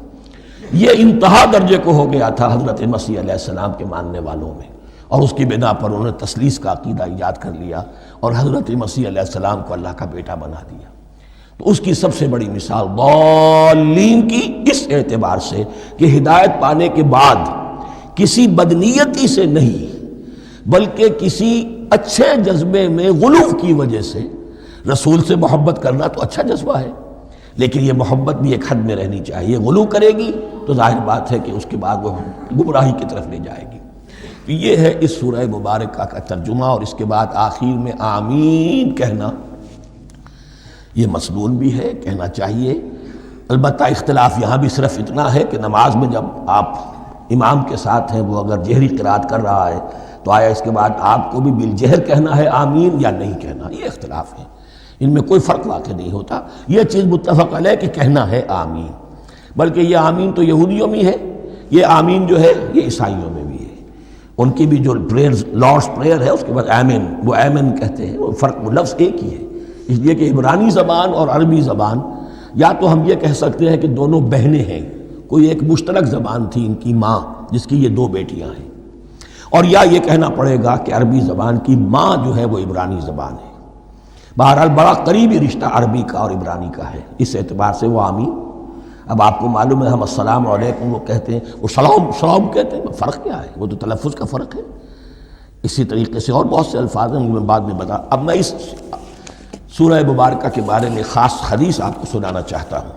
یہ انتہا درجے کو ہو گیا تھا حضرت مسیح علیہ السلام کے ماننے والوں میں، اور اس کی بنا پر انہوں نے تثلیث کا عقیدہ ایجاد کر لیا اور حضرت مسیح علیہ السلام کو اللہ کا بیٹا بنا دیا۔ تو اس کی سب سے بڑی مثال ضالین کی اس اعتبار سے کہ ہدایت پانے کے بعد کسی بدنیتی سے نہیں بلکہ کسی اچھے جذبے میں غلو کی وجہ سے، رسول سے محبت کرنا تو اچھا جذبہ ہے، لیکن یہ محبت بھی ایک حد میں رہنی چاہیے۔ غلو کرے گی تو ظاہر بات ہے کہ اس کے بعد وہ گمراہی کی طرف لے جائے گی۔ تو یہ ہے اس سورہ مبارکہ کا ترجمہ، اور اس کے بعد آخر میں آمین کہنا یہ مسنون بھی ہے، کہنا چاہیے۔ البتہ اختلاف یہاں بھی صرف اتنا ہے کہ نماز میں جب آپ امام کے ساتھ ہیں، وہ اگر جہری قرات کر رہا ہے تو آیا اس کے بعد آپ کو بھی بالجہر کہنا ہے آمین یا نہیں کہنا، یہ اختلاف ہے، ان میں کوئی فرق واقع نہیں ہوتا۔ یہ چیز متفق علیہ کہ کہنا ہے آمین، بلکہ یہ آمین تو یہودیوں میں ہے، یہ آمین جو ہے یہ عیسائیوں میں بھی ہے۔ ان کی بھی جو پریئرز لارڈس پریئر ہے اس کے بعد آمین، وہ آمین کہتے ہیں، وہ فرق وہ لفظ ایک ہی ہے، اس لیے کہ عبرانی زبان اور عربی زبان یا تو ہم یہ کہہ سکتے ہیں کہ دونوں بہنیں ہیں، کوئی ایک مشترک زبان تھی ان کی ماں جس کی یہ دو بیٹیاں ہیں، اور یا یہ کہنا پڑے گا کہ عربی زبان کی ماں جو ہے وہ عبرانی زبان ہے۔ بہرحال بڑا قریبی رشتہ عربی کا اور عبرانی کا ہے، اس اعتبار سے وہ آمین۔ اب آپ کو معلوم ہے ہم السلام علیکم وہ کہتے ہیں، وہ سلام کہتے ہیں، فرق کیا ہے؟ وہ تو تلفظ کا فرق ہے۔ اسی طریقے سے اور بہت سے الفاظ ہیں، میں بعد میں بتا۔ اب میں اس سورہ مبارکہ کے بارے میں خاص حدیث آپ کو سنانا چاہتا ہوں،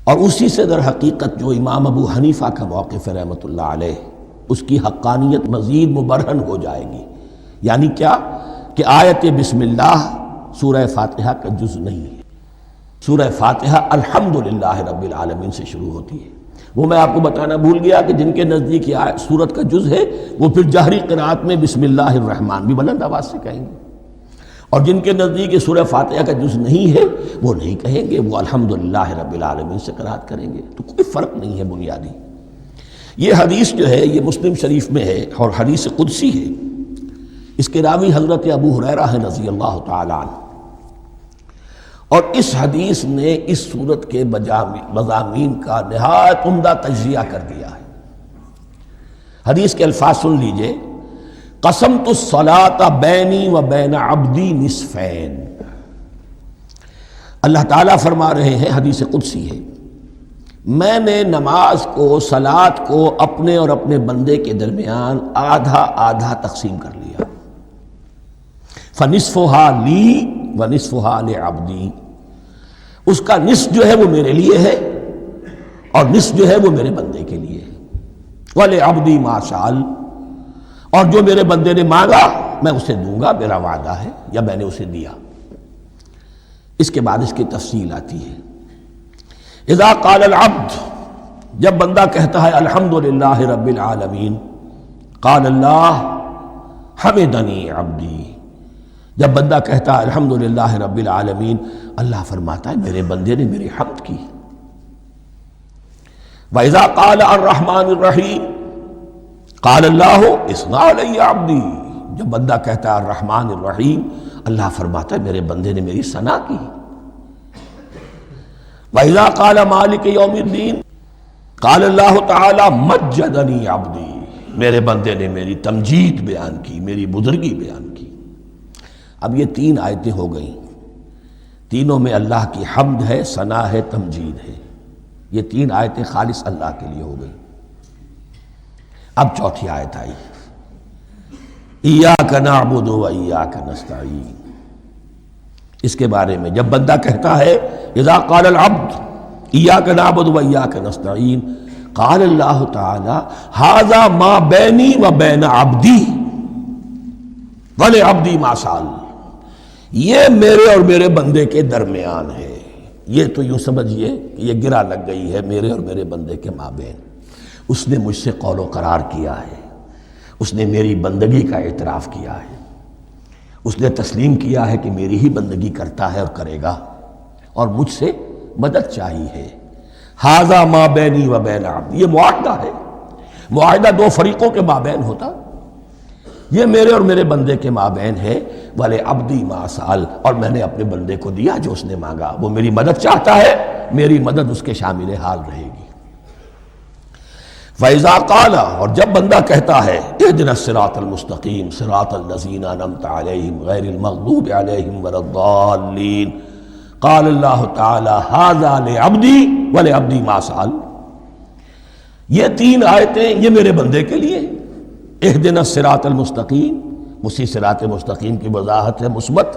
اور اسی سے در حقیقت جو امام ابو حنیفہ کا موقف ہے رحمۃ اللہ علیہ، اس کی حقانیت مزید مبرہن ہو جائے گی۔ یعنی کیا کہ آیت بسم اللہ سورہ فاتحہ کا جز نہیں ہے، سورہ فاتحہ الحمدللہ رب العالمین سے شروع ہوتی ہے۔ وہ میں آپ کو بتانا بھول گیا کہ جن کے نزدیک یہ سورت کا جز ہے وہ پھر جہری قرات میں بسم اللہ الرحمن بھی بلند آواز سے کہیں گے، اور جن کے نزدیک یہ سورہ فاتحہ کا جز نہیں ہے وہ نہیں کہیں گے، وہ الحمدللہ رب العالمین سے قرات کریں گے۔ تو کوئی فرق نہیں ہے بنیادی۔ یہ حدیث جو ہے یہ مسلم شریف میں ہے اور حدیث قدسی ہے، اس کے راوی حضرت ابو ہریرہ ہے رضی اللہ تعالی عنہ، اور اس حدیث نے اس سورت کے مضامین کا نہایت عمدہ تجزیہ کر دیا ہے۔ حدیث کے الفاظ سن لیجئے، قسمت الصلاۃ بینی و بین عبدی نصفین۔ اللہ تعالیٰ فرما رہے ہیں، حدیث قدسی ہے، میں نے نماز کو، صلاۃ کو اپنے اور اپنے بندے کے درمیان آدھا آدھا تقسیم کر لیا۔ فنصفها لی ونصفها لعبدی، اس کا نصف جو ہے وہ میرے لیے ہے اور نصف جو ہے وہ میرے بندے کے لیے ہے۔ ولعبدی ما سأل، اور جو میرے بندے نے مانگا میں اسے دوں گا، میرا وعدہ ہے یا میں نے اسے دیا۔ اس کے بعد اس کی تفصیل آتی ہے، اذا قال العبد، جب بندہ کہتا ہے الحمدللہ رب العالمین، قال اللہ حمدنی عبدی، جب بندہ کہتا ہے الحمدللہ رب العالمین، اللہ فرماتا ہے میرے بندے نے میری حمد کی۔ وَإِذَا قَالَ الرَّحْمَنُ الرَّحِيمُ قال اللہ اثنا علی عبدی، جب بندہ کہتا ہے الرحمن الرحیم، اللہ فرماتا ہے میرے بندے نے میری ثنا کی۔ وَإِذَا قَالَ مَالِكِ يَوْمِ الدِّينِ قال اللہ تعالی مجدنی عبدی، میرے بندے نے میری تمجید بیان کی، میری بزرگی بیان کی۔ اب یہ تین آیتیں ہو گئیں، تینوں میں اللہ کی حمد ہے، ثنا ہے، تمجید ہے۔ یہ تین آیتیں خالص اللہ کے لیے ہو گئیں۔ اب چوتھی آیت آئی، ایاک نعبد و ایاک نستعین۔ اس کے بارے میں جب بندہ کہتا ہے اذا قال العبد ایاک نعبد و ایاک نستعین، قال اللہ تعالی ھذا ما بینی و بین عبدی ولعبدی ما سأل، یہ میرے اور میرے بندے کے درمیان ہے۔ یہ تو یوں سمجھئے کہ یہ گرہ لگ گئی ہے میرے اور میرے بندے کے مابین۔ اس نے مجھ سے قول و قرار کیا ہے، اس نے میری بندگی کا اعتراف کیا ہے، اس نے تسلیم کیا ہے کہ میری ہی بندگی کرتا ہے اور کرے گا، اور مجھ سے مدد چاہیے ہے۔ ھذا ما بینی و بین عبدی، یہ معاہدہ ہے، معاہدہ دو فریقوں کے مابین ہوتا، یہ میرے اور میرے بندے کے مابین ہے۔ وَلِعَبْدِي مَا سَأَلَ، اور میں نے اپنے بندے کو دیا جو اس نے مانگا، وہ میری مدد چاہتا ہے، میری مدد اس کے شامل حال رہے گی۔ فَإِذَا قَالَ، اور جب بندہ کہتا ہے اهْدِنَا الصِّرَاطَ الْمُسْتَقِيمَ صِرَاطَ الَّذِينَ أَنْعَمْتَ عَلَيْهِمْ غَيْرِ الْمَغْضُوبِ عَلَيْهِمْ وَلَا الضَّالِّينَ، قال اللہ تعالی ھذا لعبدی ولعبدی ما سأل۔ یہ تین آیتیں یہ میرے بندے کے لیے، اهْدِنَا الصِّرَاطَ الْمُسْتَقِيمَ، اسی صراط مستقیم کی وضاحت ہے مثبت،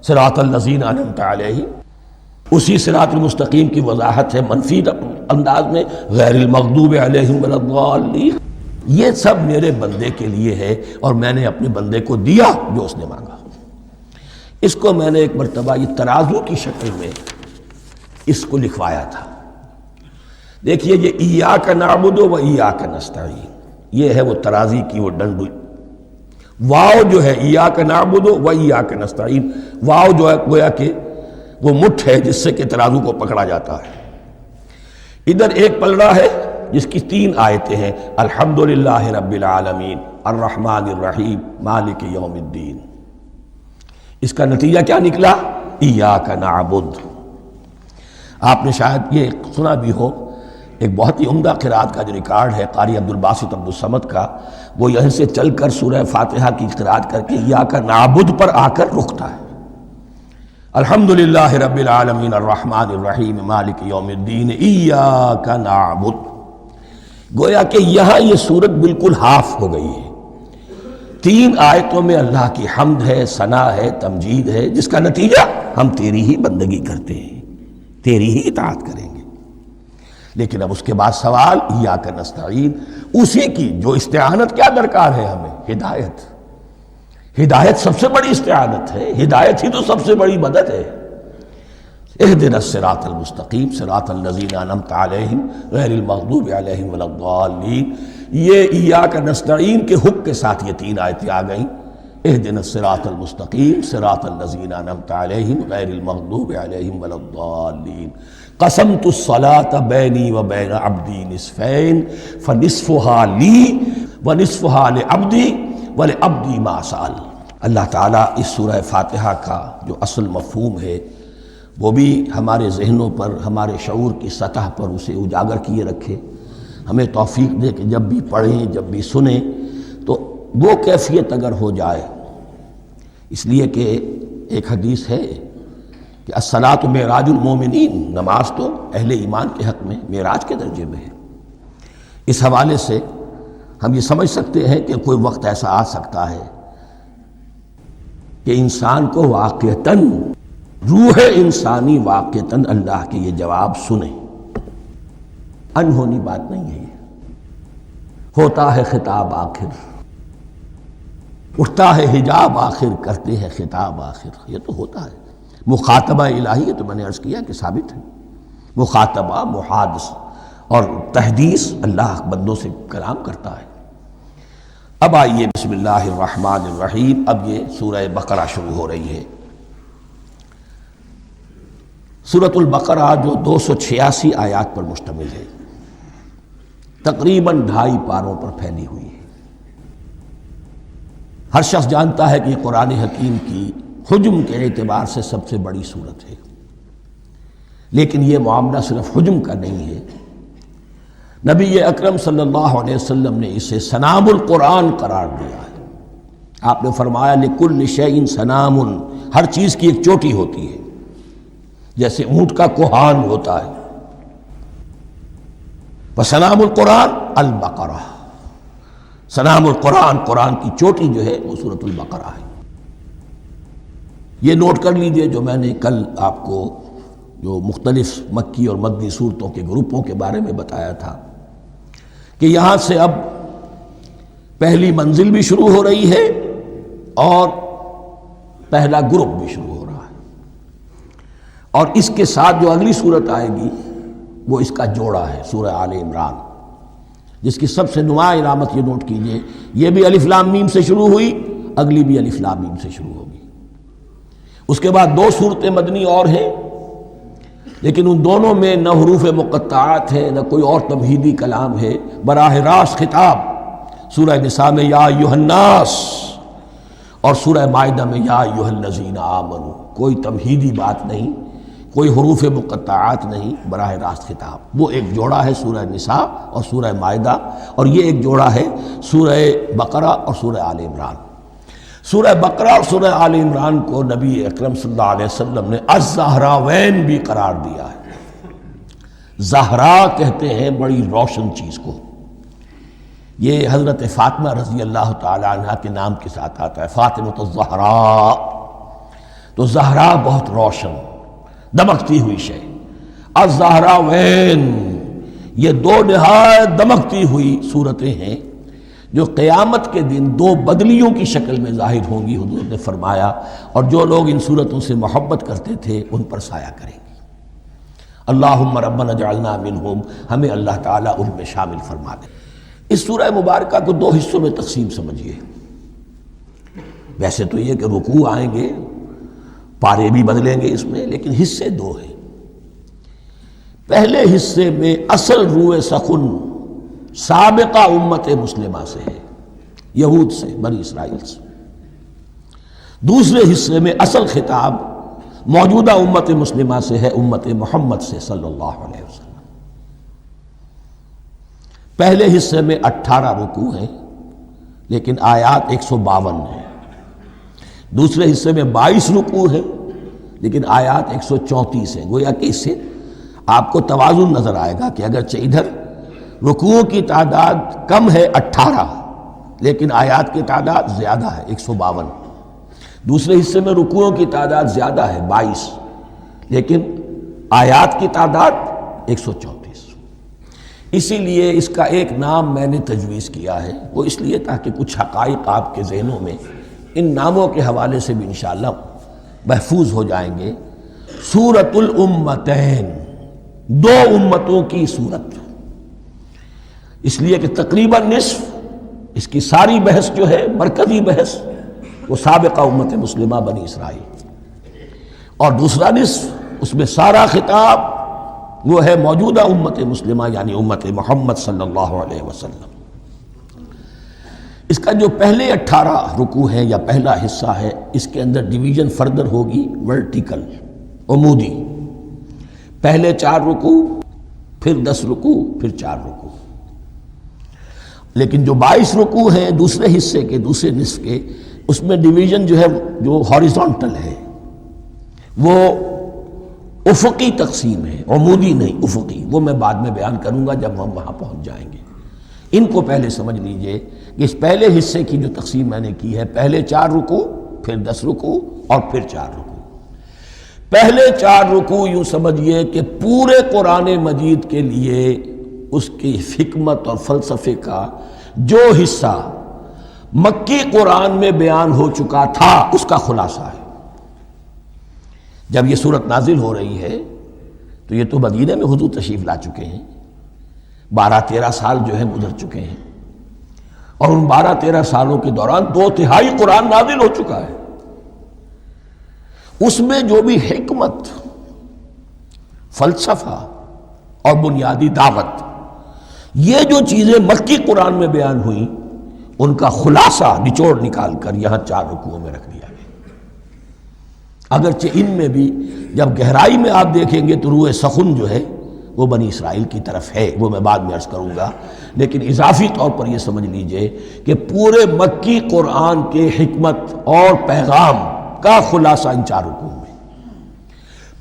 صراط الذین انعمت علیہم، اسی صراط المستقیم کی وضاحت ہے منفی انداز میں، غیر المغضوب علیہم ولا الضالین۔ یہ سب میرے بندے کے لیے ہے اور میں نے اپنے بندے کو دیا جو اس نے مانگا۔ اس کو میں نے ایک مرتبہ یہ ترازو کی شکل میں اس کو لکھوایا تھا۔ دیکھیے یہ ایاک نعبد و ایاک نستعین، یہ ہے وہ ترازی کی وہ ڈنڈ، واو جو ہے ایاک نعبد و ایاک نستعین، واو جو ہے گویا کہ وہ مٹھ ہے جس سے کہ ترازو کو پکڑا جاتا ہے۔ ادھر ایک پلڑا ہے جس کی 3 آیتیں ہیں، الحمدللہ رب العالمین الرحمن الرحیم مالک یوم الدین۔ اس کا نتیجہ کیا نکلا؟ ایاک نعبد۔ آپ نے شاید یہ سنا بھی ہو، ایک بہت ہی عمدہ قرات کا جو ریکارڈ ہے قاری عبدالباسط عبدالصمد کا، وہ یہیں سے چل کر سورہ فاتحہ کی قرات کر کے ایاک نعبد پر آ کر رکتا ہے۔ الحمدللہ رب العالمین الرحمن الرحیم مالک یوم الدین ایاک نعبد۔ گویا کہ یہاں یہ صورت بالکل ہاف ہو گئی ہے۔ 3 آیتوں میں اللہ کی حمد ہے، ثنا ہے، تمجید ہے، جس کا نتیجہ ہم تیری ہی بندگی کرتے ہیں، تیری ہی اطاعت کریں گے۔ لیکن اب اس کے بعد سوال ایاک نستعین، اسی کی جو استعانت کیا درکار ہے ہمیں؟ ہدایت۔ ہدایت سب سے بڑی استعانت ہے، ہدایت ہی تو سب سے بڑی مدد ہے۔ اہدنا الصراط المستقیم صراط الذین انعمت علیہم غیر المغضوب علیہم ولا الضالین۔ یہ ایاک نستعین کے حکم کے ساتھ یہ 3 آیتیں آ گئیں، اہدنا الصراط المستقیم صراط الذین انعمت علیہم غیر المغضوب علیہم ولا الضالین۔ قسمت الصلاۃ بینی و بین عبدی نصفین فنصفها لی ونصفها لعبدی ولعبدی ما سأل۔ اللہ تعالیٰ اس سورہ فاتحہ کا جو اصل مفہوم ہے وہ بھی ہمارے ذہنوں پر، ہمارے شعور کی سطح پر اسے اجاگر کیے رکھے، ہمیں توفیق دے کہ جب بھی پڑھیں، جب بھی سنیں تو وہ کیفیت اگر ہو جائے۔ اس لیے کہ ایک حدیث ہے کہ الصلاۃ معراج المومنین، نماز تو اہل ایمان کے حق میں معراج کے درجے میں ہے۔ اس حوالے سے ہم یہ سمجھ سکتے ہیں کہ کوئی وقت ایسا آ سکتا ہے کہ انسان کو واقعتاً، روح انسانی واقعتاً اللہ کے یہ جواب سنے۔ انہونی بات نہیں ہے یہ، ہوتا ہے خطاب آخر، اٹھتا ہے حجاب آخر، کرتے ہیں خطاب آخر، یہ تو ہوتا ہے۔ مخاطبہ الہی، یہ تو میں نے عرض کیا کہ ثابت ہے، مخاطبہ، محادثہ اور تحدیث اللہ بندوں سے کلام کرتا ہے۔ اب آئیے بسم اللہ الرحمن الرحیم، اب یہ سورہ بقرہ شروع ہو رہی ہے۔ سورۃ البقرہ جو 286 آیات پر مشتمل ہے، تقریباً 2.5 پاروں پر پھیلی ہوئی ہے۔ ہر شخص جانتا ہے کہ یہ قرآن حکیم کی حجم کے اعتبار سے سب سے بڑی سورت ہے، لیکن یہ معاملہ صرف حجم کا نہیں ہے۔ نبی اکرم صلی اللہ علیہ وسلم نے اسے سنام القرآن قرار دیا ہے۔ آپ نے فرمایا لکل شیء سنام، ہر چیز کی ایک چوٹی ہوتی ہے، جیسے اونٹ کا کوہان ہوتا ہے۔ وسنام القرآن البقرہ، سنام القرآن، قرآن کی چوٹی جو ہے وہ سورۃ البقرہ ہے۔ یہ نوٹ کر لیجئے جو میں نے کل آپ کو جو مختلف مکی اور مدنی صورتوں کے گروپوں کے بارے میں بتایا تھا کہ یہاں سے اب پہلی منزل بھی شروع ہو رہی ہے اور پہلا گروپ بھی شروع ہو رہا ہے، اور اس کے ساتھ جو اگلی صورت آئے گی وہ اس کا جوڑا ہے، سورہ آل عمران، جس کی سب سے نمایاں علامت یہ نوٹ کیجئے، یہ بھی الف لام میم سے شروع ہوئی، اگلی بھی الف لام میم سے شروع ہوگی۔ اس کے بعد 2 صورتیں مدنی اور ہیں، لیکن ان دونوں میں نہ حروف مقطعات ہے، نہ کوئی اور تمہیدی کلام ہے، براہ راست خطاب سورہ نساء میں یا ایھا الناس اور سورہ مائدہ میں یا ایھا الذین آمنوا، کوئی تمہیدی بات نہیں، کوئی حروف مقطعات نہیں، براہ راست خطاب۔ وہ ایک جوڑا ہے سورہ نساء اور سورہ مائدہ، اور یہ ایک جوڑا ہے سورہ بقرہ اور سورہ آل عمران۔ سورہ بقرہ اور سورہ آل عمران کو نبی اکرم صلی اللہ علیہ وسلم نے الزہراوین بھی قرار دیا ہے۔ زہرا کہتے ہیں بڑی روشن چیز کو، یہ حضرت فاطمہ رضی اللہ تعالی عنہ کے نام کے ساتھ آتا ہے، فاطمۃ الزہراء، تو زہرا بہت روشن، دمکتی ہوئی شے۔ الزہراوین، یہ 2 نہایت دمکتی ہوئی صورتیں ہیں جو قیامت کے دن دو بدلیوں کی شکل میں ظاہر ہوں گی، حضور نے فرمایا، اور جو لوگ ان صورتوں سے محبت کرتے تھے ان پر سایہ کریں گی۔ اللہم ربنا اجعلنا منہم، ہمیں اللہ تعالیٰ ان میں شامل فرما دے۔ اس سورہ مبارکہ کو دو حصوں میں تقسیم سمجھیے۔ ویسے تو یہ کہ رکوع آئیں گے، پارے بھی بدلیں گے اس میں، لیکن حصے دو ہیں۔ پہلے حصے میں اصل روح سخن سابقہ امت مسلمہ سے ہے، یہود سے، بنی اسرائیل سے۔ دوسرے حصے میں اصل خطاب موجودہ امت مسلمہ سے ہے، امت محمد سے صلی اللہ علیہ وسلم۔ پہلے حصے میں 18 رکوع ہیں لیکن آیات 152 ہیں۔ دوسرے حصے میں 22 رکوع ہیں لیکن آیات 134 ہیں۔ گویا کہ اس سے آپ کو توازن نظر آئے گا کہ اگرچہ ادھر رکوعوں کی تعداد کم ہے 18 لیکن آیات کی تعداد زیادہ ہے 152۔ دوسرے حصے میں رکوعوں کی تعداد زیادہ ہے 22 لیکن آیات کی تعداد 134۔ اسی لیے اس کا ایک نام میں نے تجویز کیا ہے، وہ اس لیے تاکہ کچھ حقائق آپ کے ذہنوں میں ان ناموں کے حوالے سے بھی انشاءاللہ محفوظ ہو جائیں گے۔ سورۃ الامتین، دو امتوں کی صورت، اس لیے کہ تقریباً نصف اس کی ساری بحث جو ہے، مرکزی بحث، وہ سابقہ امت مسلمہ بنی اسرائیل، اور دوسرا نصف اس میں سارا خطاب وہ ہے موجودہ امت مسلمہ یعنی امت محمد صلی اللہ علیہ وسلم۔ اس کا جو پہلے 18 رکوع ہیں یا پہلا حصہ ہے، اس کے اندر ڈویژن فردر ہوگی ورٹیکل، عمودی۔ پہلے 4 رکوع، پھر 10 رکوع، پھر 4 رکوع۔ لیکن جو 22 رکوع ہیں دوسرے حصے کے، دوسرے نصف کے، اس میں ڈویژن جو ہے جو ہاریزونٹل ہے، وہ افقی تقسیم ہے، عمودی نہیں، افقی۔ وہ میں بعد میں بیان کروں گا جب ہم وہاں پہنچ جائیں گے۔ ان کو پہلے سمجھ لیجئے کہ اس پہلے حصے کی جو تقسیم میں نے کی ہے، پہلے 4 رکوع، پھر 10 رکوع اور پھر 4 رکوع۔ پہلے 4 رکوع یوں سمجھیے کہ پورے قرآن مجید کے لیے اس کی حکمت اور فلسفے کا جو حصہ مکی قرآن میں بیان ہو چکا تھا اس کا خلاصہ ہے۔ جب یہ صورت نازل ہو رہی ہے تو یہ تو مدینہ میں حضور تشریف لا چکے ہیں، 12-13 سال جو ہے گزر چکے ہیں، اور ان 12-13 سالوں کے دوران 2/3 قرآن نازل ہو چکا ہے۔ اس میں جو بھی حکمت، فلسفہ اور بنیادی دعوت، یہ جو چیزیں مکی قرآن میں بیان ہوئیں، ان کا خلاصہ نچوڑ نکال کر یہاں 4 رکوعوں میں رکھ دیا گیا۔ اگرچہ ان میں بھی جب گہرائی میں آپ دیکھیں گے تو روح سخن جو ہے وہ بنی اسرائیل کی طرف ہے، وہ میں بعد میں عرض کروں گا، لیکن اضافی طور پر یہ سمجھ لیجئے کہ پورے مکی قرآن کے حکمت اور پیغام کا خلاصہ ان 4 رکوعوں میں۔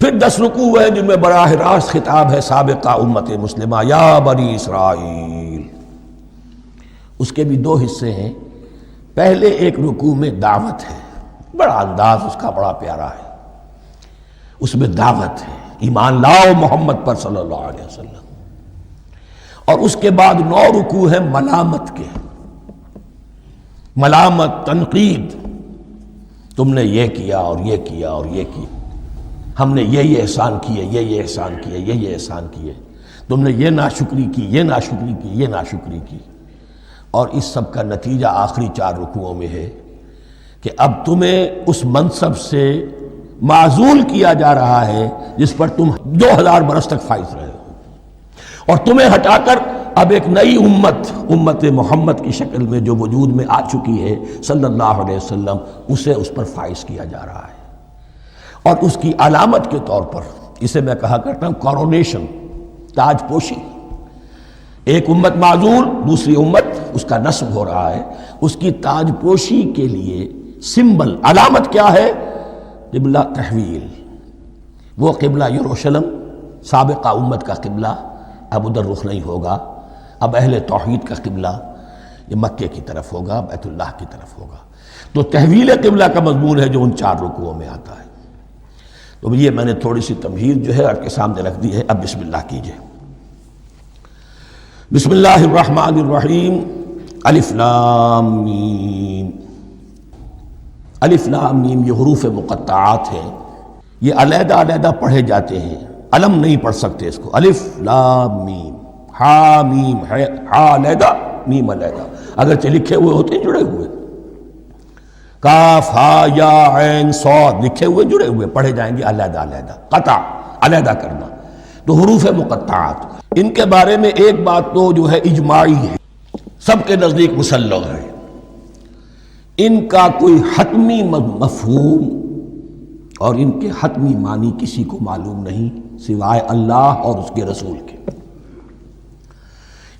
پھر 10 رکوع ہیں جن میں براہ راست خطاب ہے سابقہ امت مسلمہ، یا بنی اسرائیل۔ اس کے بھی 2 حصے ہیں۔ پہلے ایک رکوع میں دعوت ہے، بڑا انداز اس کا بڑا پیارا ہے، اس میں دعوت ہے، ایمان لاؤ محمد پر صلی اللہ علیہ وسلم۔ اور اس کے بعد 9 رکوع ہیں ملامت کے، ملامت، تنقید، تم نے یہ کیا اور یہ کیا اور یہ کیا، ہم نے یہ احسان کیے، یہ احسان کیے، یہ احسان کیے، تم نے یہ ناشکری کی، یہ ناشکری کی، یہ ناشکری کی۔ اور اس سب کا نتیجہ آخری 4 رکوعوں میں ہے کہ اب تمہیں اس منصب سے معزول کیا جا رہا ہے جس پر تم 2000 برس تک فائز رہے ہو، اور تمہیں ہٹا کر اب ایک نئی امت محمد کی شکل میں جو وجود میں آ چکی ہے صلی اللہ علیہ وسلم، اسے اس پر فائز کیا جا رہا ہے۔ اور اس کی علامت کے طور پر اسے میں کہا کرتا ہوں کورونیشن، تاج پوشی۔ ایک امت معزول، دوسری امت اس کا نصب ہو رہا ہے، اس کی تاج پوشی کے لیے سمبل، علامت کیا ہے؟ قبلہ تحویل۔ وہ قبلہ یروشلم، سابقہ امت کا قبلہ اب ادھر رخ نہیں ہوگا، اب اہل توحید کا قبلہ یہ مکے کی طرف ہوگا، بیت اللہ کی طرف ہوگا۔ تو تحویل قبلہ کا مضمون ہے جو ان 4 رکوعوں میں آتا ہے۔ تو یہ میں نے تھوڑی سی تمہید جو ہے آپ کے سامنے رکھ دی ہے۔ اب بسم اللہ کیجئے۔ بسم اللہ الرحمن الرحیم، الف لام میم، الف لام میم یہ حروف مقطعات ہیں، یہ علیحدہ علیحدہ پڑھے جاتے ہیں، علم نہیں پڑھ سکتے اس کو۔ الف لام میم، ہا میم، ہا علیحدہ میم علیحدہ، اگرچہ لکھے ہوئے ہوتے ہیں جڑے ہوئے، کاف ہا یا عین صاد لکھے ہوئے جڑے ہوئے، پڑھے جائیں گے علیحدہ علیحدہ، قطع علیحدہ کرنا۔ تو حروف مقطعات، ان کے بارے میں ایک بات تو جو ہے اجماعی ہے، سب کے نزدیک مسلم ہے، ان کا کوئی حتمی مفہوم اور ان کے حتمی معنی کسی کو معلوم نہیں سوائے اللہ اور اس کے رسول کے۔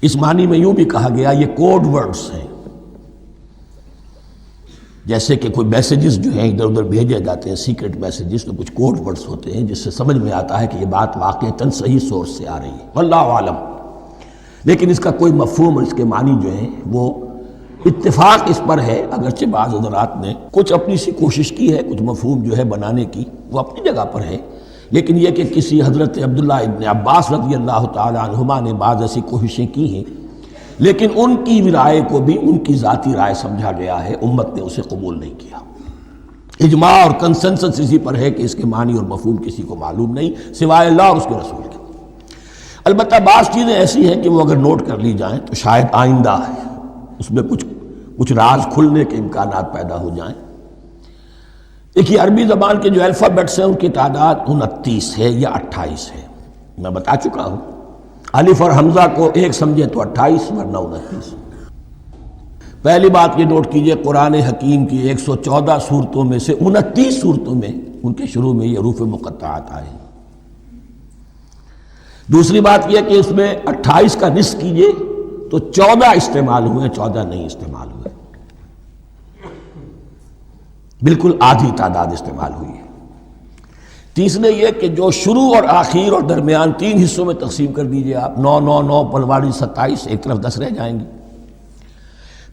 اس معنی میں یوں بھی کہا گیا یہ کوڈ ورڈز ہیں، جیسے کہ کوئی میسیجز جو ہیں ادھر ادھر بھیجے جاتے ہیں، سیکرٹ میسیجز، تو کچھ کوڈ ورڈز ہوتے ہیں جس سے سمجھ میں آتا ہے کہ یہ بات واقعتاً صحیح سورس سے آ رہی ہے، واللہ عالم۔ لیکن اس کا کوئی مفہوم اور اس کے معنی جو ہیں وہ اتفاق اس پر ہے، اگرچہ بعض حضرات نے کچھ اپنی سی کوشش کی ہے، کچھ مفہوم جو ہے بنانے کی، وہ اپنی جگہ پر ہے، لیکن یہ کہ کسی حضرت عبداللہ ابن عباس رضی اللہ تعالی عنہما نے بعض ایسی کوششیں کی ہیں، لیکن ان کی رائے کو بھی ان کی ذاتی رائے سمجھا گیا ہے، امت نے اسے قبول نہیں کیا۔ اجماع اور کنسنسس اسی پر ہے کہ اس کے معنی اور مفہوم کسی کو معلوم نہیں سوائے اللہ اور اس کے رسول کے۔ البتہ بعض چیزیں ایسی ہیں کہ وہ اگر نوٹ کر لی جائیں تو شاید آئندہ اس میں کچھ راز کھلنے کے امکانات پیدا ہو جائیں۔ دیکھیے عربی زبان کے جو الفابیٹس ہیں ان کی تعداد 29 ہے یا 28 ہے، میں بتا چکا ہوں۔ الف اور حمزہ کو ایک سمجھے تو 28 ورنہ 29۔ پہلی بات یہ نوٹ کیجئے، قرآن حکیم کی 114 صورتوں میں سے 29 صورتوں میں ان کے شروع میں یہ حروف مقطعات آئے ہیں۔ دوسری بات یہ کہ اس میں 28 کا نصف کیجئے تو 14 استعمال ہوئے، 14 نہیں استعمال ہوئے، بالکل آدھی تعداد استعمال ہوئی ہے۔ تیسرے یہ کہ جو شروع اور آخر اور درمیان 3 حصوں میں تقسیم کر دیجئے آپ، 9 9 9 پلواڑی 27، ایک طرف 10 رہ جائیں گے۔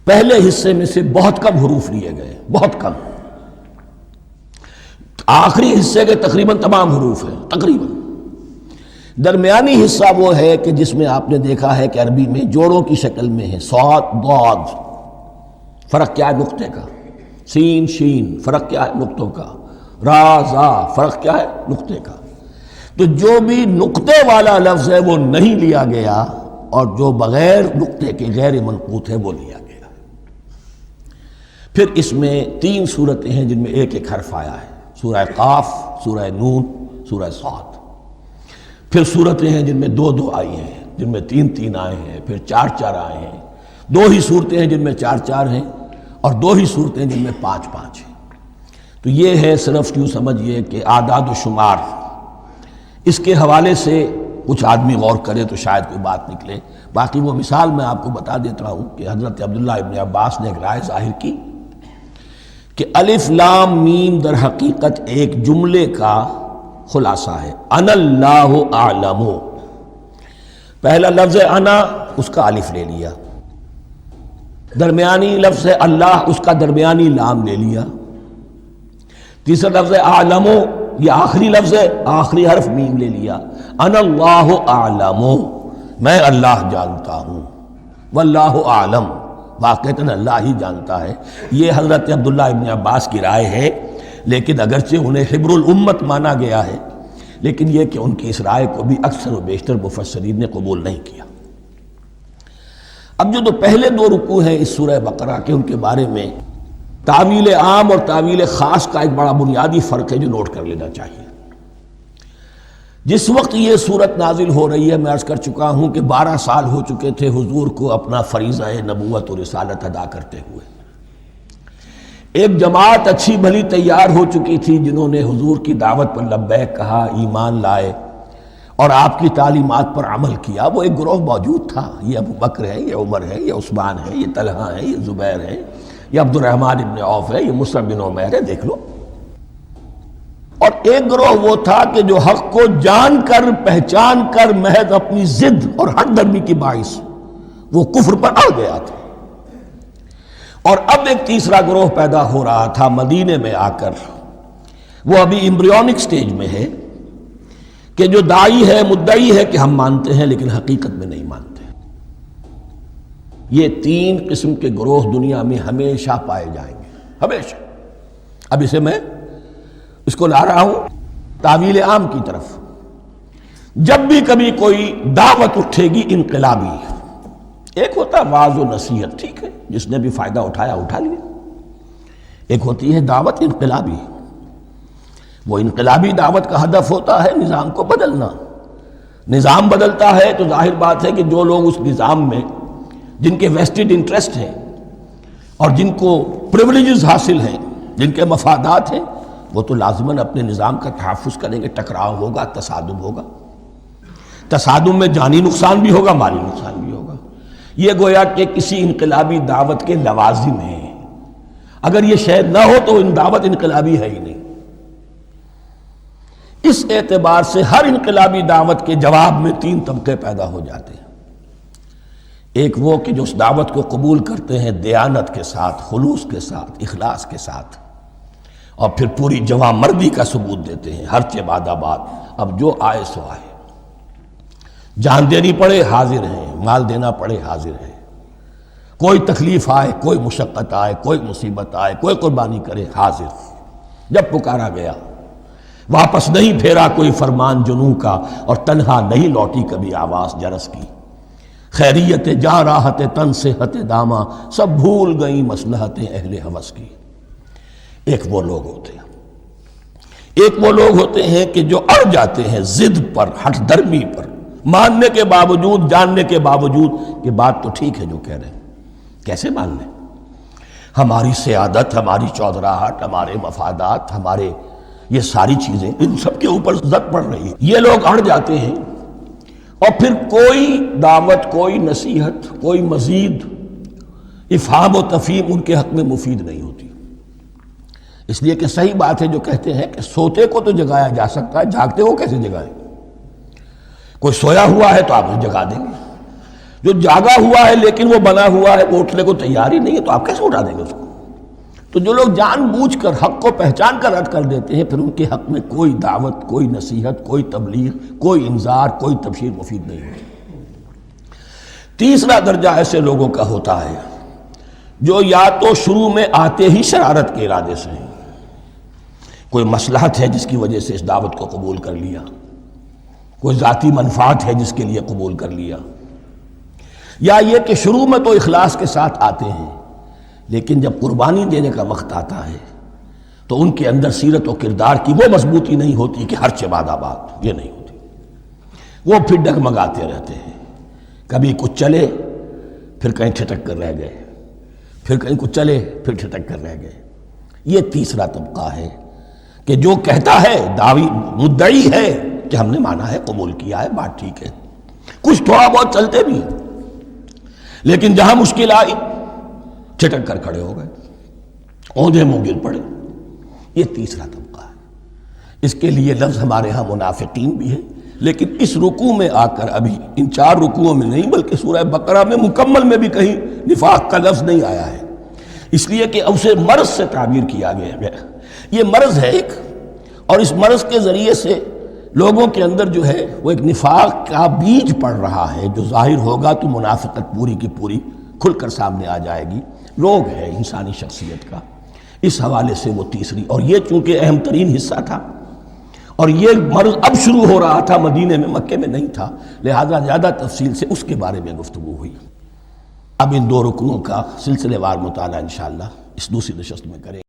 پہلے حصے میں سے بہت کم حروف لیے گئے، بہت کم، آخری حصے کے تقریباً تمام حروف ہیں تقریباً۔ درمیانی حصہ وہ ہے کہ جس میں آپ نے دیکھا ہے کہ عربی میں جوڑوں کی شکل میں ہے، صاد ضاد، فرق کیا ہے نقطے کا، سین شین فرق کیا ہے نقطوں کا، را زا فرق کیا ہے نقطے کا۔ تو جو بھی نقطے والا لفظ ہے وہ نہیں لیا گیا، اور جو بغیر نقطے کے غیر منقوط ہے وہ لیا گیا۔ پھر اس میں 3 صورتیں ہیں جن میں ایک ایک حرف آیا ہے، سورہ قاف، سورہ نون، سورہ صاد۔ پھر صورتیں ہیں جن میں 2 2 آئی ہیں، جن میں 3 3 آئے ہیں، پھر 4 4 آئے ہیں، 2 ہی صورتیں ہیں جن میں 4 4 ہیں، اور 2 ہی صورتیں جن میں 5 5 ہیں۔ تو یہ ہے صرف یوں سمجھیے کہ اعداد و شمار۔ اس کے حوالے سے کچھ آدمی غور کرے تو شاید کوئی بات نکلے۔ باقی وہ مثال میں آپ کو بتا دیتا ہوں کہ حضرت عبداللہ ابن عباس نے ایک رائے ظاہر کی کہ الف لام میم در حقیقت ایک جملے کا خلاصہ ہے، انا اللہ اعلم۔ پہلا لفظ انا، اس کا الف لے لیا، درمیانی لفظ اللہ، اس کا درمیانی لام لے لیا، تیسرا لفظ اعلم، یہ آخری لفظ ہے، آخری حرف میم لے لیا، انا اللہ اعلم، میں اللہ جانتا ہوں، واللہ اعلم، واقعتاً اللہ ہی جانتا ہے۔ یہ حضرت عبداللہ ابن عباس کی رائے ہے، لیکن اگرچہ انہیں حبر الامت مانا گیا ہے، لیکن یہ کہ ان کی اس رائے کو بھی اکثر و بیشتر مفسرین نے قبول نہیں کیا۔ اب جو پہلے 2 رکوع ہیں اس سورہ بقرہ کے، ان کے بارے میں تعویل عام اور تعویل خاص کا ایک بڑا بنیادی فرق ہے جو نوٹ کر لینا چاہیے۔ جس وقت یہ صورت نازل ہو رہی ہے، میں عرض کر چکا ہوں کہ 12 سال ہو چکے تھے حضور کو اپنا فریضہ نبوت و رسالت ادا کرتے ہوئے۔ ایک جماعت اچھی بھلی تیار ہو چکی تھی جنہوں نے حضور کی دعوت پر لبیک کہا، ایمان لائے اور آپ کی تعلیمات پر عمل کیا۔ وہ ایک گروہ موجود تھا، یہ ابو بکر ہے، یہ عمر ہے، یہ عثمان ہے، یہ طلحہ ہے، یہ زبیر ہے، یہ عبد الرحمن ابن عوف ہے، یہ مصعب بن عمیر ہے، دیکھ لو۔ اور ایک گروہ وہ تھا کہ جو حق کو جان کر پہچان کر محض اپنی ضد اور ہٹ درمی کی باعث وہ کفر پر آ گیا تھا۔ اور اب ایک تیسرا گروہ پیدا ہو رہا تھا مدینے میں آ کر، وہ ابھی ایمبریونک سٹیج میں ہے، کہ جو داعی ہے، مدعی ہے کہ ہم مانتے ہیں لیکن حقیقت میں نہیں مانتے۔ یہ تین قسم کے گروہ دنیا میں ہمیشہ پائے جائیں گے، ہمیشہ۔ اب اسے میں اس کو لا رہا ہوں تعویل عام کی طرف۔ جب بھی کبھی کوئی دعوت اٹھے گی انقلابی، ایک ہوتا ہے واعظ و نصیحت، ٹھیک ہے، جس نے بھی فائدہ اٹھایا اٹھا لیا۔ ایک ہوتی ہے دعوت انقلابی، وہ انقلابی دعوت کا ہدف ہوتا ہے نظام کو بدلنا۔ نظام بدلتا ہے تو ظاہر بات ہے کہ جو لوگ اس نظام میں جن کے ویسٹڈ انٹرسٹ ہیں اور جن کو پریولیجز حاصل ہیں، جن کے مفادات ہیں، وہ تو لازماً اپنے نظام کا تحفظ کریں گے۔ ٹکراؤ ہوگا، تصادم ہوگا، تصادم میں جانی نقصان بھی ہوگا، مالی نقصان بھی ہوگا۔ یہ گویا کہ کسی انقلابی دعوت کے لوازم ہیں۔ اگر یہ شے نہ ہو تو دعوت انقلابی ہے ہی نہیں۔ اس اعتبار سے ہر انقلابی دعوت کے جواب میں تین طبقے پیدا ہو جاتے ہیں۔ ایک وہ کہ جو اس دعوت کو قبول کرتے ہیں دیانت کے ساتھ، خلوص کے ساتھ، اخلاص کے ساتھ، اور پھر پوری جواں مردی کا ثبوت دیتے ہیں، ہرچہ بعد آباد، اب جو آئے سو آئے، جان دینی پڑے حاضر ہیں، مال دینا پڑے حاضر ہیں، کوئی تکلیف آئے، کوئی مشقت آئے، کوئی مصیبت آئے، کوئی قربانی کرے، حاضر۔ جب پکارا گیا واپس نہیں پھیرا کوئی فرمان جنوں کا، اور تنہا نہیں لوٹی کبھی آواز جرس کی۔ خیریت جا راحت تن صحت داما، سب بھول گئیں مصلحتیں اہل ہوس کی۔ ایک وہ لوگ ہوتے ہیں، ایک وہ لوگ ہوتے ہیں کہ جو اڑ جاتے ہیں ضد پر، ہٹ درمی پر، ماننے کے باوجود، جاننے کے باوجود کہ بات تو ٹھیک ہے جو کہہ رہے ہیں۔ کیسے مان لیں؟ ہماری سیادت، ہماری چودراہٹ، ہمارے مفادات، ہمارے یہ ساری چیزیں، ان سب کے اوپر زد پڑ رہی ہے۔ یہ لوگ اڑ جاتے ہیں اور پھر کوئی دعوت، کوئی نصیحت، کوئی مزید افہام و تفہیم ان کے حق میں مفید نہیں ہوتی۔ اس لیے کہ صحیح بات ہے جو کہتے ہیں کہ سوتے کو تو جگایا جا سکتا ہے، جاگتے کو کیسے جگائیں؟ کوئی سویا ہوا ہے تو آپ اسے جگا دیں گے، جو جاگا ہوا ہے لیکن وہ بنا ہوا ہے، وہ اٹھنے کو تیار ہی نہیں ہے، تو آپ کیسے اٹھا دیں گے اس کو؟ تو جو لوگ جان بوجھ کر حق کو پہچان کر رد کر دیتے ہیں، پھر ان کے حق میں کوئی دعوت، کوئی نصیحت، کوئی تبلیغ، کوئی انذار، کوئی تبشیر مفید نہیں ہوتی۔ تیسرا درجہ ایسے لوگوں کا ہوتا ہے جو یا تو شروع میں آتے ہی شرارت کے ارادے سے ہیں، کوئی مصلحت ہے جس کی وجہ سے اس دعوت کو قبول کر لیا، کوئی ذاتی منفعت ہے جس کے لیے قبول کر لیا، یا یہ کہ شروع میں تو اخلاص کے ساتھ آتے ہیں لیکن جب قربانی دینے کا وقت آتا ہے تو ان کے اندر سیرت و کردار کی وہ مضبوطی نہیں ہوتی کہ ہر بعد آباد، یہ نہیں ہوتی۔ وہ پھر ڈگمگاتے رہتے ہیں، کبھی کچھ چلے پھر کہیں ٹھٹک کر رہ گئے، پھر کہیں کچھ چلے پھر ٹھٹک کر رہ گئے۔ یہ تیسرا طبقہ ہے کہ جو کہتا ہے، دعوی مدعی ہے کہ ہم نے مانا ہے، قبول کیا ہے، بات ٹھیک ہے، کچھ تھوڑا بہت چلتے بھی، لیکن جہاں مشکل آئی چھٹک کر کھڑے ہو گئے، اوندھے منہ گر پڑے۔ یہ تیسرا طبقہ ہے۔ اس کے لیے لفظ ہمارے ہاں منافقین بھی ہے، لیکن اس رکوع میں آ کر ابھی ان 4 رکوعوں میں نہیں بلکہ سورہ بقرہ میں مکمل میں بھی کہیں نفاق کا لفظ نہیں آیا ہے، اس لیے کہ اسے مرض سے تعبیر کیا گیا ہے۔ یہ مرض ہے ایک، اور اس مرض کے ذریعے سے لوگوں کے اندر جو ہے وہ ایک نفاق کا بیج پڑ رہا ہے، جو ظاہر ہوگا تو منافقت پوری کی پوری کھل کر سامنے آ جائے گی۔ روگ ہے انسانی شخصیت کا، اس حوالے سے وہ تیسری، اور یہ چونکہ اہم ترین حصہ تھا اور یہ مرض اب شروع ہو رہا تھا، مدینے میں، مکے میں نہیں تھا، لہذا زیادہ تفصیل سے اس کے بارے میں گفتگو ہوئی۔ اب ان 2 رکنوں کا سلسلے وار مطالعہ انشاءاللہ اس دوسری نشست میں کریں۔